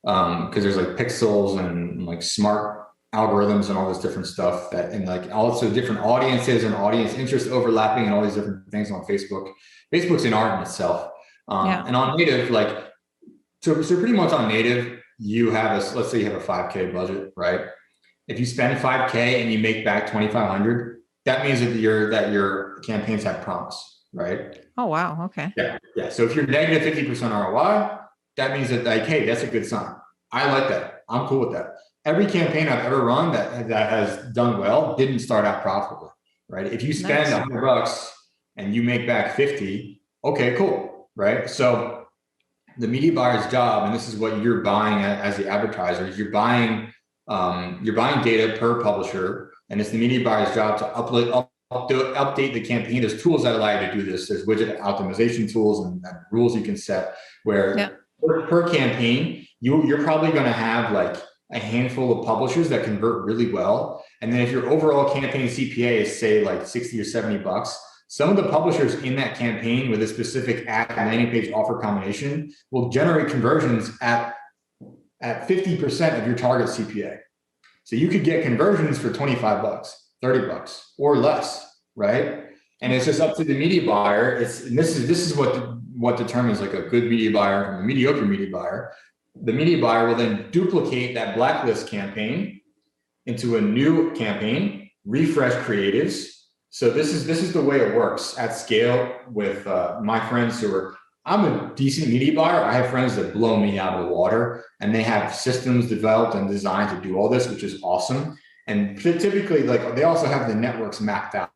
because there's like pixels and like smart algorithms and all this different stuff and like also different audiences and audience interest overlapping and all these different things on Facebook. Facebook's an art in itself. And on native, so pretty much on native, let's say you have a 5K budget, right? If you spend 5K and you make back 2,500, that means that your campaigns have promise, right? Oh, wow. Okay. Yeah. So if you're negative 50% ROI, that means that hey, that's a good sign. I like that. I'm cool with that. Every campaign I've ever run that has done well didn't start out profitably, right? If you spend $100 and you make back 50, okay, cool, right? So the media buyer's job, and this is what you're buying as the advertiser, is you're buying data per publisher, and it's the media buyer's job to update the campaign. There's tools that allow you to do this. There's widget optimization tools and rules you can set where per campaign, you're probably going to have like a handful of publishers that convert really well. And then if your overall campaign CPA is say like 60 or 70 bucks, some of the publishers in that campaign with a specific ad landing page offer combination will generate conversions at 50% of your target CPA. So you could get conversions for 25 bucks, 30 bucks or less, right? And it's just up to the media buyer. This is what determines like a good media buyer from a mediocre media buyer. The media buyer will then duplicate that blacklist campaign into a new campaign, refresh creatives. So this is the way it works at scale with my friends I'm a decent media buyer. I have friends that blow me out of the water, and they have systems developed and designed to do all this, which is awesome. And typically, like, they also have the networks mapped out.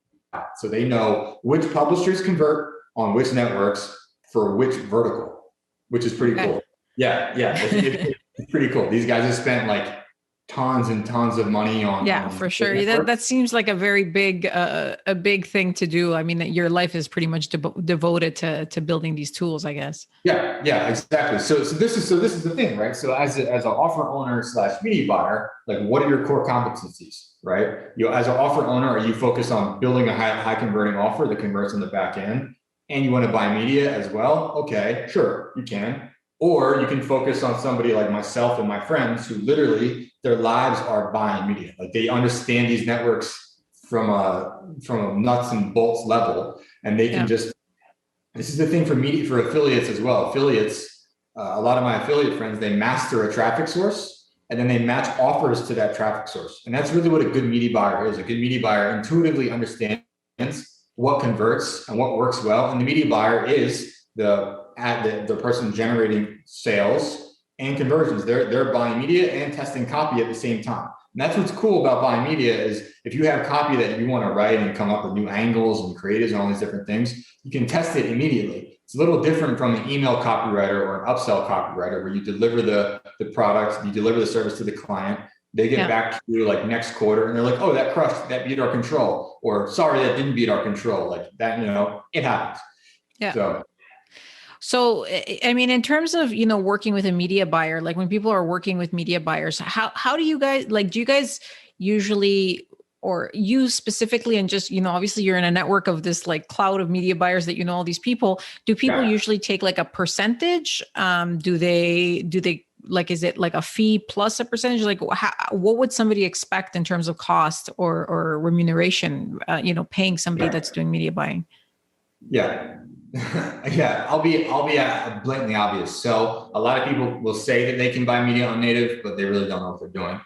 So they know which publishers convert on which networks for which vertical, which is pretty cool. Yeah. It's pretty cool. These guys have spent like tons and tons of money on. For sure. That seems like a very big, a big thing to do. I mean, your life is pretty much devoted to building these tools, I guess. Yeah, exactly. So this is the thing, right? So as an offer owner / media buyer, like, what are your core competencies, right? As an offer owner, are you focused on building a high converting offer that converts on the back end, and you want to buy media as well? Okay, sure, you can. Or you can focus on somebody like myself and my friends who literally their lives are buying media. Like, they understand these networks from a nuts and bolts level, and they can this is the thing for affiliates as well. Affiliates, a lot of my affiliate friends, they master a traffic source and then they match offers to that traffic source. And that's really what a good media buyer is. A good media buyer intuitively understands what converts and what works well. And the media buyer is the person generating sales and conversions. They're buying media and testing copy at the same time. And that's what's cool about buying media is if you have copy that you want to write and come up with new angles and creatives and all these different things, you can test it immediately. It's a little different from an email copywriter or an upsell copywriter where you deliver the product, you deliver the service to the client. They get back to you like next quarter and they're like, oh, that crushed, that beat our control. Or sorry, that didn't beat our control. Like that, it happens. Yeah. So, I mean, in terms of, working with a media buyer, like when people are working with media buyers, how do you guys, like, do you guys usually, or you specifically, and just, obviously you're in a network of this like cloud of media buyers that, all these people, do people usually take like a percentage? Do they like, is it like a fee plus a percentage? Like what would somebody expect in terms of cost or remuneration, paying somebody that's doing media buying? Yeah. Yeah, I'll be blatantly obvious. So a lot of people will say that they can buy media on native, but they really don't know what they're doing.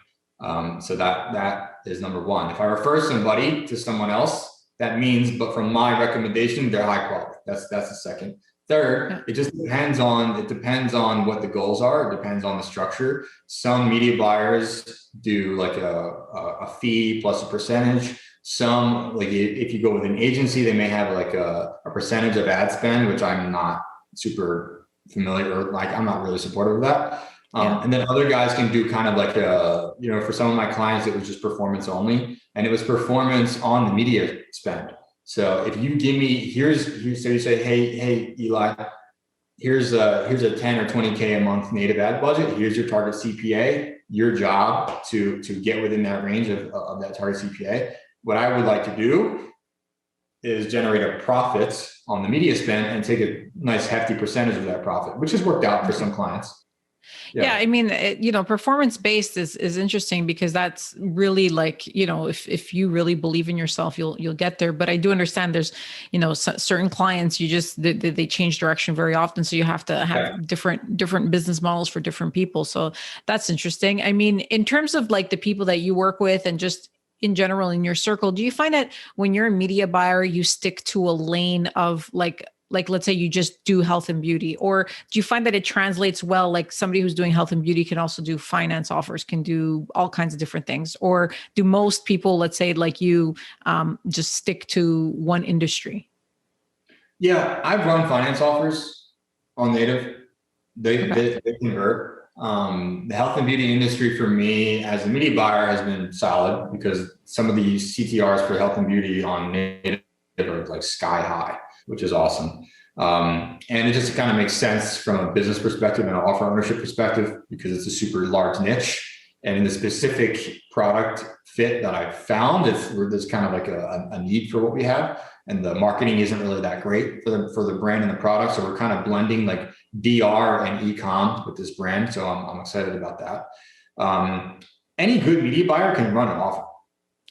So that is number one. If I refer somebody to someone else, that means, but from my recommendation, they're high quality. That's the second. Third, it just depends on what the goals are. It depends on the structure. Some media buyers do like a fee plus a percentage. Some, like if you go with an agency, they may have like a percentage of ad spend, which I'm not super familiar, or like I'm not really supportive of that. And then other guys can do kind of like for some of my clients, it was just performance only, and it was performance on the media spend. So if you give me, so you say, hey, Eli, here's a 10 or 20K a month native ad budget. Here's your target CPA. Your job to get within that range of that target CPA. What I would like to do is generate a profit on the media spend and take a nice hefty percentage of that profit, which has worked out for some clients. Yeah. I mean, performance-based is interesting because that's really like, if you really believe in yourself, you'll get there. But I do understand there's, certain clients, they change direction very often. So you have to have different business models for different people. So that's interesting. I mean, in terms of like the people that you work with and just in general in your circle, do you find that when you're a media buyer, you stick to a lane of like let's say you just do health and beauty, or do you find that it translates well? Like somebody who's doing health and beauty can also do finance offers, can do all kinds of different things, or do most people, let's say like you, just stick to one industry? Yeah, I've run finance offers on native. They convert. The health and beauty industry for me as a media buyer has been solid because some of the CTRs for health and beauty on native are like sky high, which is awesome. And it just kind of makes sense from a business perspective and an offer ownership perspective because it's a super large niche. And in the specific product fit that I've found, there's kind of like a need for what we have. And the marketing isn't really that great for the brand and the product. So we're kind of blending like DR and e-com with this brand. So I'm excited about that. Any good media buyer can run an offer.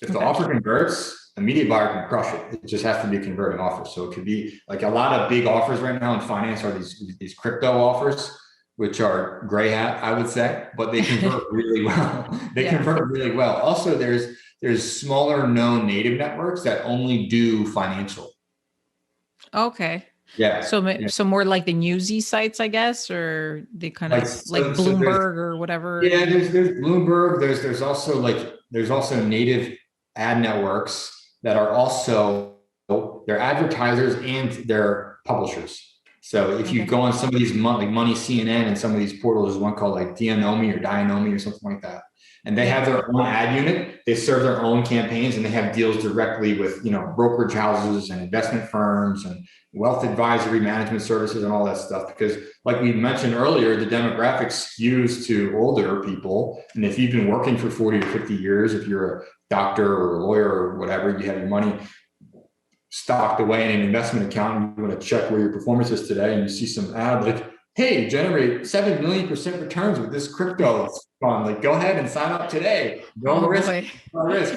If the offer converts, a media buyer can crush it. It just has to be a converting offer. So it could be like a lot of big offers right now in finance are these crypto offers, which are gray hat, I would say, but they convert really well. Convert really well. Also, there's smaller known native networks that only do financial. Okay. Yeah. So more like the newsy sites, I guess, or they kind of like Bloomberg or whatever. Yeah, there's Bloomberg. There's also native ad networks that are also, they're advertisers and they're publishers. So if you go on some of these Money CNN and some of these portals, there's one called like Dianomi or Dianomi or something like that. And they have their own ad unit. They serve their own campaigns and they have deals directly with, brokerage houses and investment firms and wealth advisory management services and all that stuff. Because like we mentioned earlier, the demographic skews to older people. And if you've been working for 40 or 50 years, if you're a doctor or a lawyer or whatever, you have your money stocked away in an investment account and you want to check where your performance is today and you see some ad like, hey, generate 7 million% returns with this crypto fund. Like, go ahead and sign up today. No risk.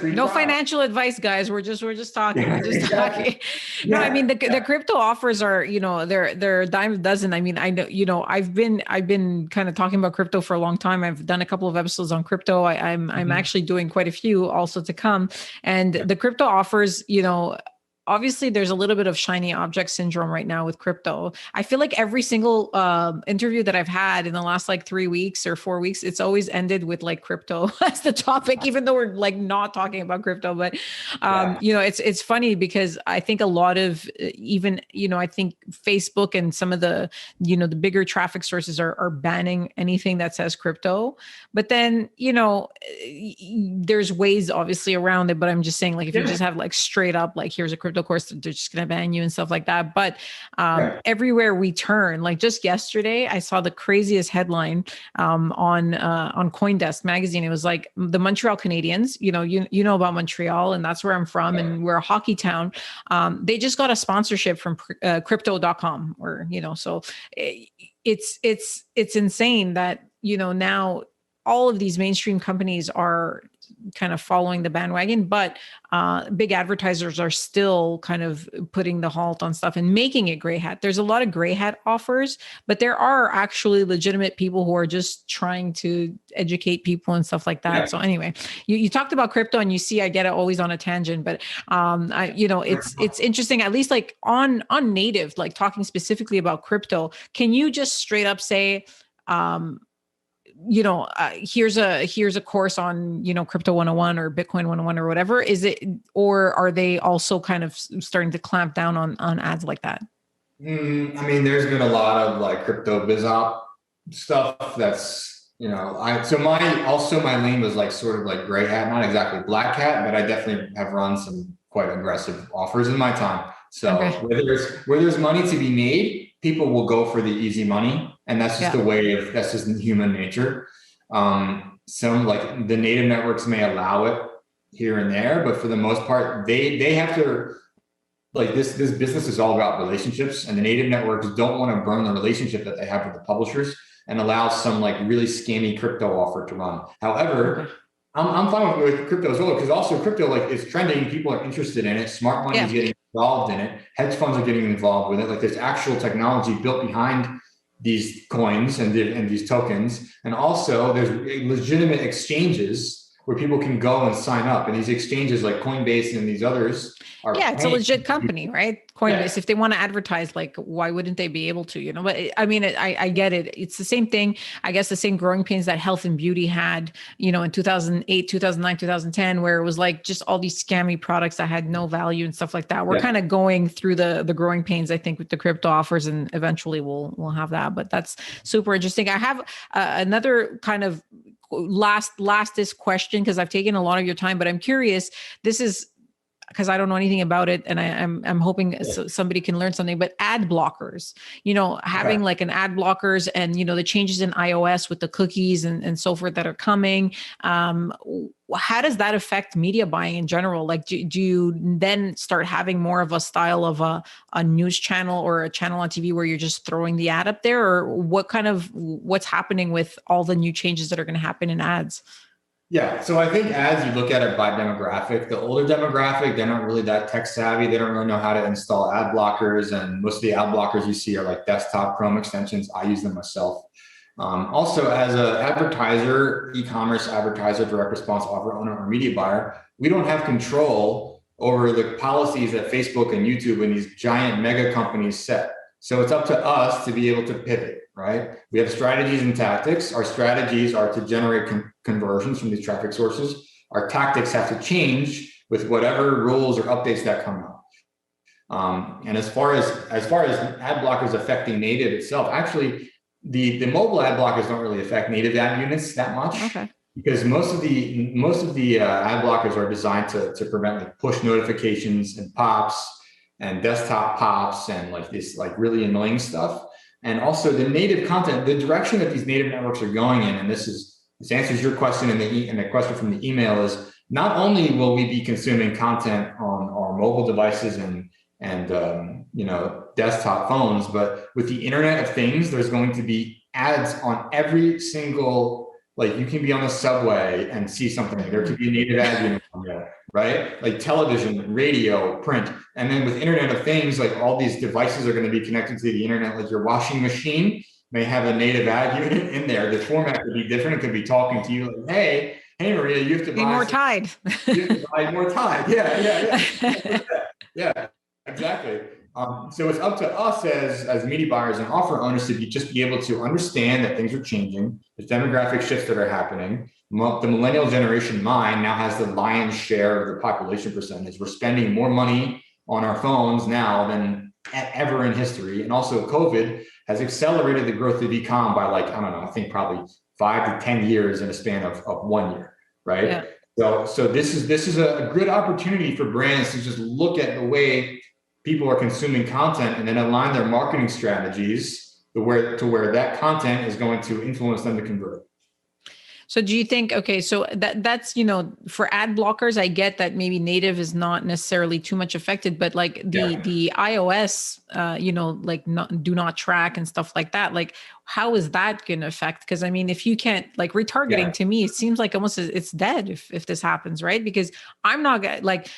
No financial advice, guys. We're just talking. We're just talking. No, I mean the crypto offers are, they're a dime a dozen. I mean, I know, I've been kind of talking about crypto for a long time. I've done a couple of episodes on crypto. I'm actually doing quite a few also to come. And the crypto offers, obviously there's a little bit of shiny object syndrome right now with crypto. I feel like every single interview that I've had in the last like 3 weeks or 4 weeks, it's always ended with like crypto as the topic, even though we're like not talking about crypto. But it's funny because I think a lot of even, I think Facebook and some of the, the bigger traffic sources are banning anything that says crypto. But then, there's ways obviously around it, but I'm just saying, like, if you just have like straight up, like, here's a crypto course, they're just going to ban you and stuff like that. But everywhere we turn, like just yesterday, I saw the craziest headline on CoinDesk magazine. It was like the Montreal Canadiens, you know about Montreal, and that's where I'm from, and we're a hockey town. They just got a sponsorship from crypto.com, or, so it's insane that, now all of these mainstream companies are kind of following the bandwagon, but big advertisers are still kind of putting the halt on stuff and making it gray hat. There's a lot of gray hat offers, but there are actually legitimate people who are just trying to educate people and stuff like that. Yeah. So anyway, you talked about crypto, and you see, I get it always on a tangent, but it's interesting, at least like on native, like talking specifically about crypto. Can you just straight up say, here's a course on, crypto 101 or Bitcoin 101 or whatever? Is it, or are they also kind of starting to clamp down on ads like that? I mean, there's been a lot of like crypto biz op stuff that's, my lane was like sort of like gray hat, not exactly black hat, but I definitely have run some quite aggressive offers in my time. So where there's money to be made, people will go for the easy money. And that's just that's just human nature. Some like the native networks may allow it here and there, but for the most part, they have to, like, this business is all about relationships, and the native networks don't want to burn the relationship that they have with the publishers and allow some like really scammy crypto offer to run. However, I'm fine with crypto as well, because also crypto, like, is trending. People are interested in it. Smart money is getting involved in it. Hedge funds are getting involved with it. Like, there's actual technology built behind these coins and these tokens. And also there's legitimate exchanges where people can go and sign up. And these exchanges like Coinbase and these others are it's a legit company, right? Coinbase, if they want to advertise, like, why wouldn't they be able to, but I mean, I get it. It's the same thing, I guess, the same growing pains that health and beauty had, in 2008, 2009, 2010, where it was like just all these scammy products that had no value and stuff like that. We're kind of going through the growing pains, I think, with the crypto offers, and eventually we'll have that. But that's super interesting. I have another kind of lastest question, because I've taken a lot of your time, but I'm curious. This is because I don't know anything about it, and I'm hoping somebody can learn something. But ad blockers, having like an ad blockers, and the changes in iOS with the cookies and so forth that are coming. How does that affect media buying in general? Like, do you then start having more of a style of a news channel or a channel on TV where you're just throwing the ad up there, or what's happening with all the new changes that are going to happen in ads? Yeah, so I think ads, you look at it by demographic. The older demographic, they're not really that tech savvy. They don't really know how to install ad blockers. And most of the ad blockers you see are like desktop Chrome extensions. I use them myself. Also, as an advertiser, e-commerce advertiser, direct response offer owner, or media buyer, we don't have control over the policies that Facebook and YouTube and these giant mega companies set. So it's up to us to be able to pivot, right? We have strategies and tactics. Our strategies are to generate conversions from these traffic sources. Our tactics have to change with whatever rules or updates that come up. And as far as ad blockers affecting native itself, actually, the mobile ad blockers don't really affect native ad units that much. Okay. Because most of the ad blockers are designed to prevent like push notifications and pops and desktop pops and like this like really annoying stuff. And also the native content, the direction that these native networks are going in, and this answers your question, and the question from the email is, not only will we be consuming content on our mobile devices and desktop phones, but with the Internet of Things, there's going to be ads on every single, like, you can be on the subway and see something. There could be a native ad unit on there, right? Like television, radio, print. And then with Internet of Things, like all these devices are going to be connected to the internet. Like your washing machine may have a native ad unit in there. The format could be different. It could be talking to you like, hey Maria, you have to buy more Tide. You have to buy more Tide. Yeah. Yeah. So it's up to us as media buyers and offer owners to just be able to understand that things are changing. There's demographic shifts that are happening. The millennial generation, mine, now has the lion's share of the population percentage. We're spending more money on our phones now than ever in history. And also COVID has accelerated the growth of e-com by like, I don't know, I think probably 5 to 10 years in a span of 1 year, right? Yeah. So this is a good opportunity for brands to just look at the way people are consuming content and then align their marketing strategies to where that content is going to influence them to convert. So do you think, okay, so that's, for ad blockers, I get that maybe native is not necessarily too much affected, but like the iOS, do not track and stuff like that. Like, how is that going to affect? Because I mean, if you can't, like, retargeting to me, it seems like almost it's dead if this happens, right? Because I'm not gonna, like,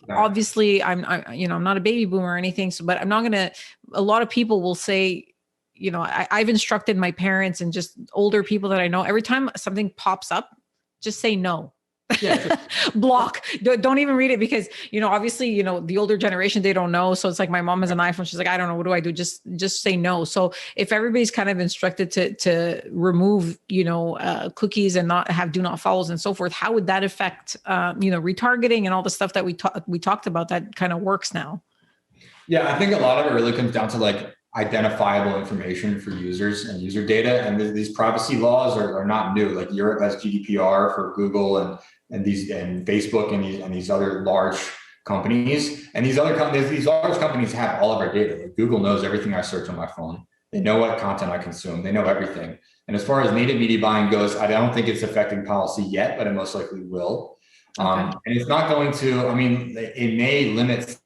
obviously I'm not a baby boomer or anything. So, but I'm not going to, a lot of people will say, I've instructed my parents and just older people that I know, every time something pops up, just say no. Yeah. Block. Don't even read it because, obviously, the older generation, they don't know. So it's like my mom has an iPhone. She's like, I don't know. What do I do? Just say no. So if everybody's kind of instructed to remove, cookies and do not follows and so forth, how would that affect, retargeting and all the stuff that we talked about that kind of works now? Yeah, I think a lot of it really comes down to like identifiable information for users and user data. And these privacy laws are not new. Like Europe has GDPR for Google and Facebook and these other large companies. And these large companies have all of our data. Like Google knows everything I search on my phone. They know what content I consume. They know everything. And as far as native media buying goes, I don't think it's affecting policy yet, but it most likely will. Okay. And it's not going to, it may limit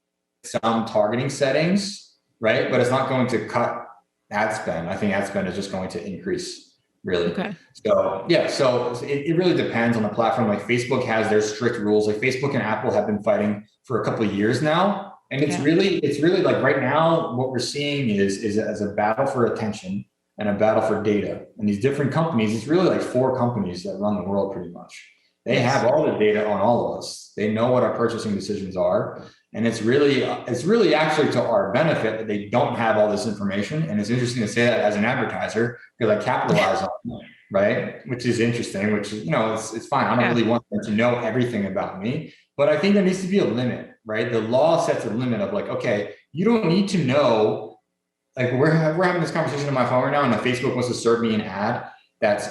some targeting settings, right? But it's not going to cut ad spend. I think ad spend is just going to increase, really. Okay. So yeah, so it really depends on the platform. Like Facebook has their strict rules. Like Facebook and Apple have been fighting for a couple of years now. And it's really like right now, what we're seeing is as a battle for attention and a battle for data. And these different companies, it's really like 4 companies that run the world pretty much. They have all the data on all of us. They know what our purchasing decisions are. And it's really actually to our benefit that they don't have all this information. And it's interesting to say that as an advertiser, because I capitalize on it, right? Which is interesting, which is, it's fine. I don't really want them to know everything about me, but I think there needs to be a limit, right? The law sets a limit of like, okay, you don't need to know, like we're having this conversation on my phone right now and Facebook wants to serve me an ad that's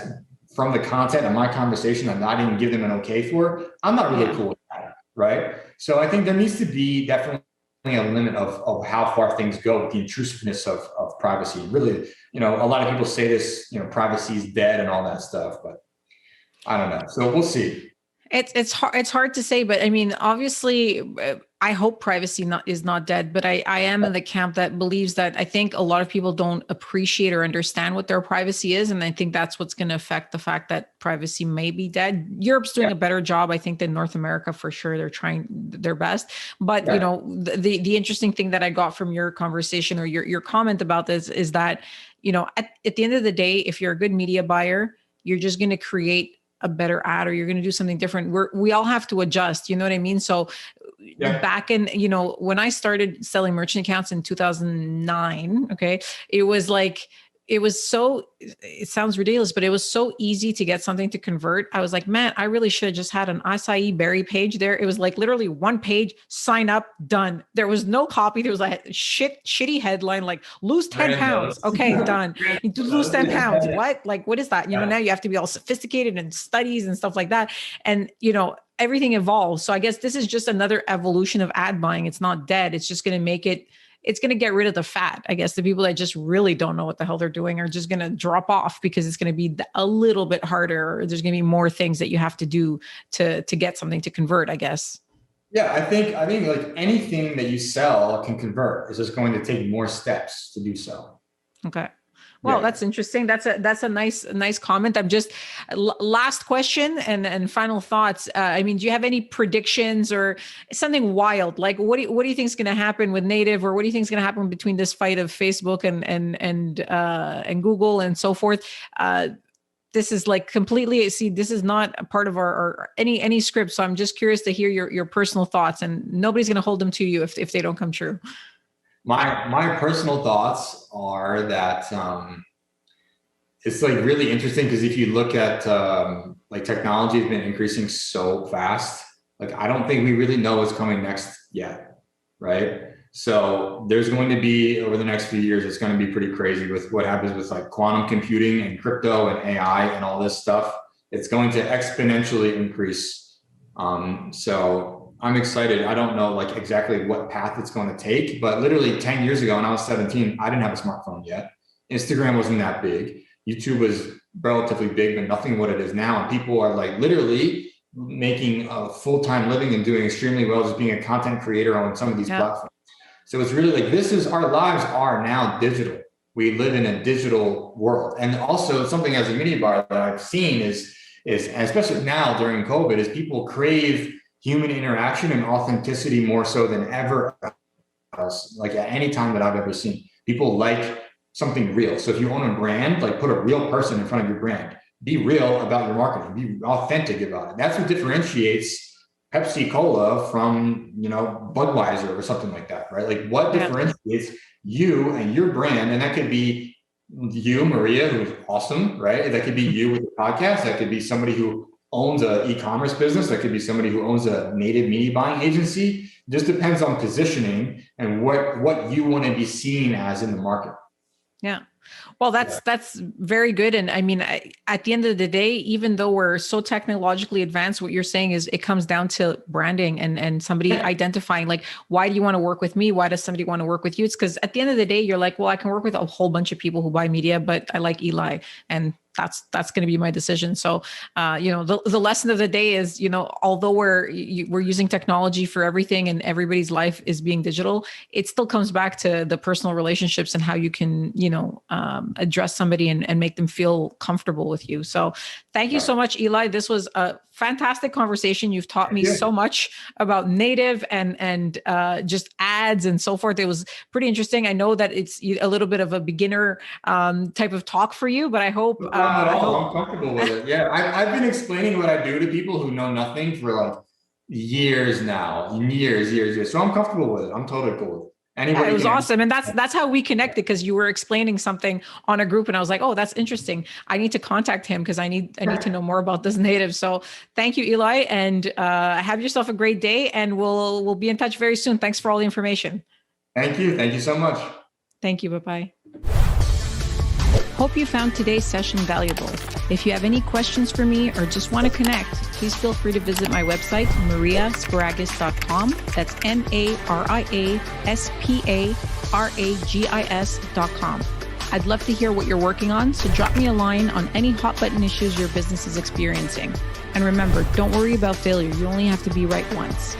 from the content of my conversation I'm not even give them an okay for. I'm not really cool with that, right? So I think there needs to be definitely a limit of how far things go with the intrusiveness of privacy. Really, a lot of people say this, privacy is dead and all that stuff, but I don't know. So we'll see. It's hard to say, but I mean, obviously, I hope privacy is not dead, but I am in the camp that believes that I think a lot of people don't appreciate or understand what their privacy is. And I think that's what's going to affect the fact that privacy may be dead. Europe's doing a better job, I think, than North America for sure. They're trying their best. But, the interesting thing that I got from your conversation or your comment about this is that, at the end of the day, if you're a good media buyer, you're just going to create a better ad or you're going to do something different. We all have to adjust. You know what I mean? So back in, when I started selling merchant accounts in 2009, okay, it sounds ridiculous, but it was so easy to get something to convert. I was like, man, I really should have just had an acai berry page there. It was like literally one page, sign up, done. There was no copy. There was like shitty headline, like lose 10 pounds. Okay, done. You lose 10 pounds. What? Like, what is that? Now you have to be all sophisticated and studies and stuff like that. And, everything evolves. So I guess this is just another evolution of ad buying. It's not dead. It's just going to it's going to get rid of the fat. I guess the people that just really don't know what the hell they're doing are just going to drop off because it's going to be a little bit harder. Or there's going to be more things that you have to do to get something to convert, I guess. Yeah, I think like anything that you sell can convert. It's just going to take more steps to do so. Okay. Well, that's interesting. That's a nice comment. I'm just last question and final thoughts. Do you have any predictions or something wild? Like what do you think is going to happen with native, or what do you think is going to happen between this fight of Facebook and Google and so forth? This is like completely, this is not a part of our any script. So I'm just curious to hear your personal thoughts, and nobody's going to hold them to you if they don't come true. My personal thoughts are that it's like really interesting because if you look at like technology has been increasing so fast. Like I don't think we really know what's coming next yet, right? So there's going to be over the next few years, it's going to be pretty crazy with what happens with like quantum computing and crypto and AI and all this stuff. It's going to exponentially increase. So I'm excited. I don't know like exactly what path it's going to take, but literally 10 years ago when I was 17, I didn't have a smartphone yet. Instagram wasn't that big. YouTube was relatively big, but nothing what it is now. And people are like literally making a full-time living and doing extremely well just being a content creator on some of these platforms. So it's really like our lives are now digital. We live in a digital world. And also something as a media buyer that I've seen is especially now during COVID, is people crave human interaction and authenticity more so than ever else, like at any time that I've ever seen. People like something real. So if you own a brand, like put a real person in front of your brand. Be real about your marketing. Be authentic about it. That's what differentiates Pepsi Cola from, Budweiser or something like that, right? Like what differentiates you and your brand? And that could be you, Maria, who's awesome, right? That could be you with the podcast. That could be somebody who owns an e-commerce business. That could be somebody who owns a native media buying agency. It just depends on positioning and what you want to be seen as in the market. Yeah. Well, that's very good. And I mean, at the end of the day, even though we're so technologically advanced, what you're saying is it comes down to branding and somebody identifying like, why do you want to work with me? Why does somebody want to work with you? It's because at the end of the day, you're like, well, I can work with a whole bunch of people who buy media, but I like Eli, and that's going to be my decision. So, the lesson of the day is, although we're using technology for everything and everybody's life is being digital, it still comes back to the personal relationships and how you can, address somebody and make them feel comfortable with you. So thank you so much, Eli. This was a fantastic conversation. You've taught me so much about native and just ads and so forth. It was pretty interesting. I know that it's a little bit of a beginner type of talk for you, but I hope I'm comfortable with it. Yeah, I've been explaining what I do to people who know nothing for like years now, years. So I'm comfortable with it. I'm totally cool with it. It was awesome. And that's how we connected, because you were explaining something on a group and I was like, oh, that's interesting. I need to contact him because I need to know more about this native. So thank you, Eli, and have yourself a great day, and we'll be in touch very soon. Thanks for all the information. Thank you. Thank you so much. Thank you. Bye-bye. Hope you found today's session valuable. If you have any questions for me or just want to connect, please feel free to visit my website, mariasparagis.com. That's MariaSparagis.com. I'd love to hear what you're working on, so drop me a line on any hot button issues your business is experiencing. And remember, don't worry about failure. You only have to be right once.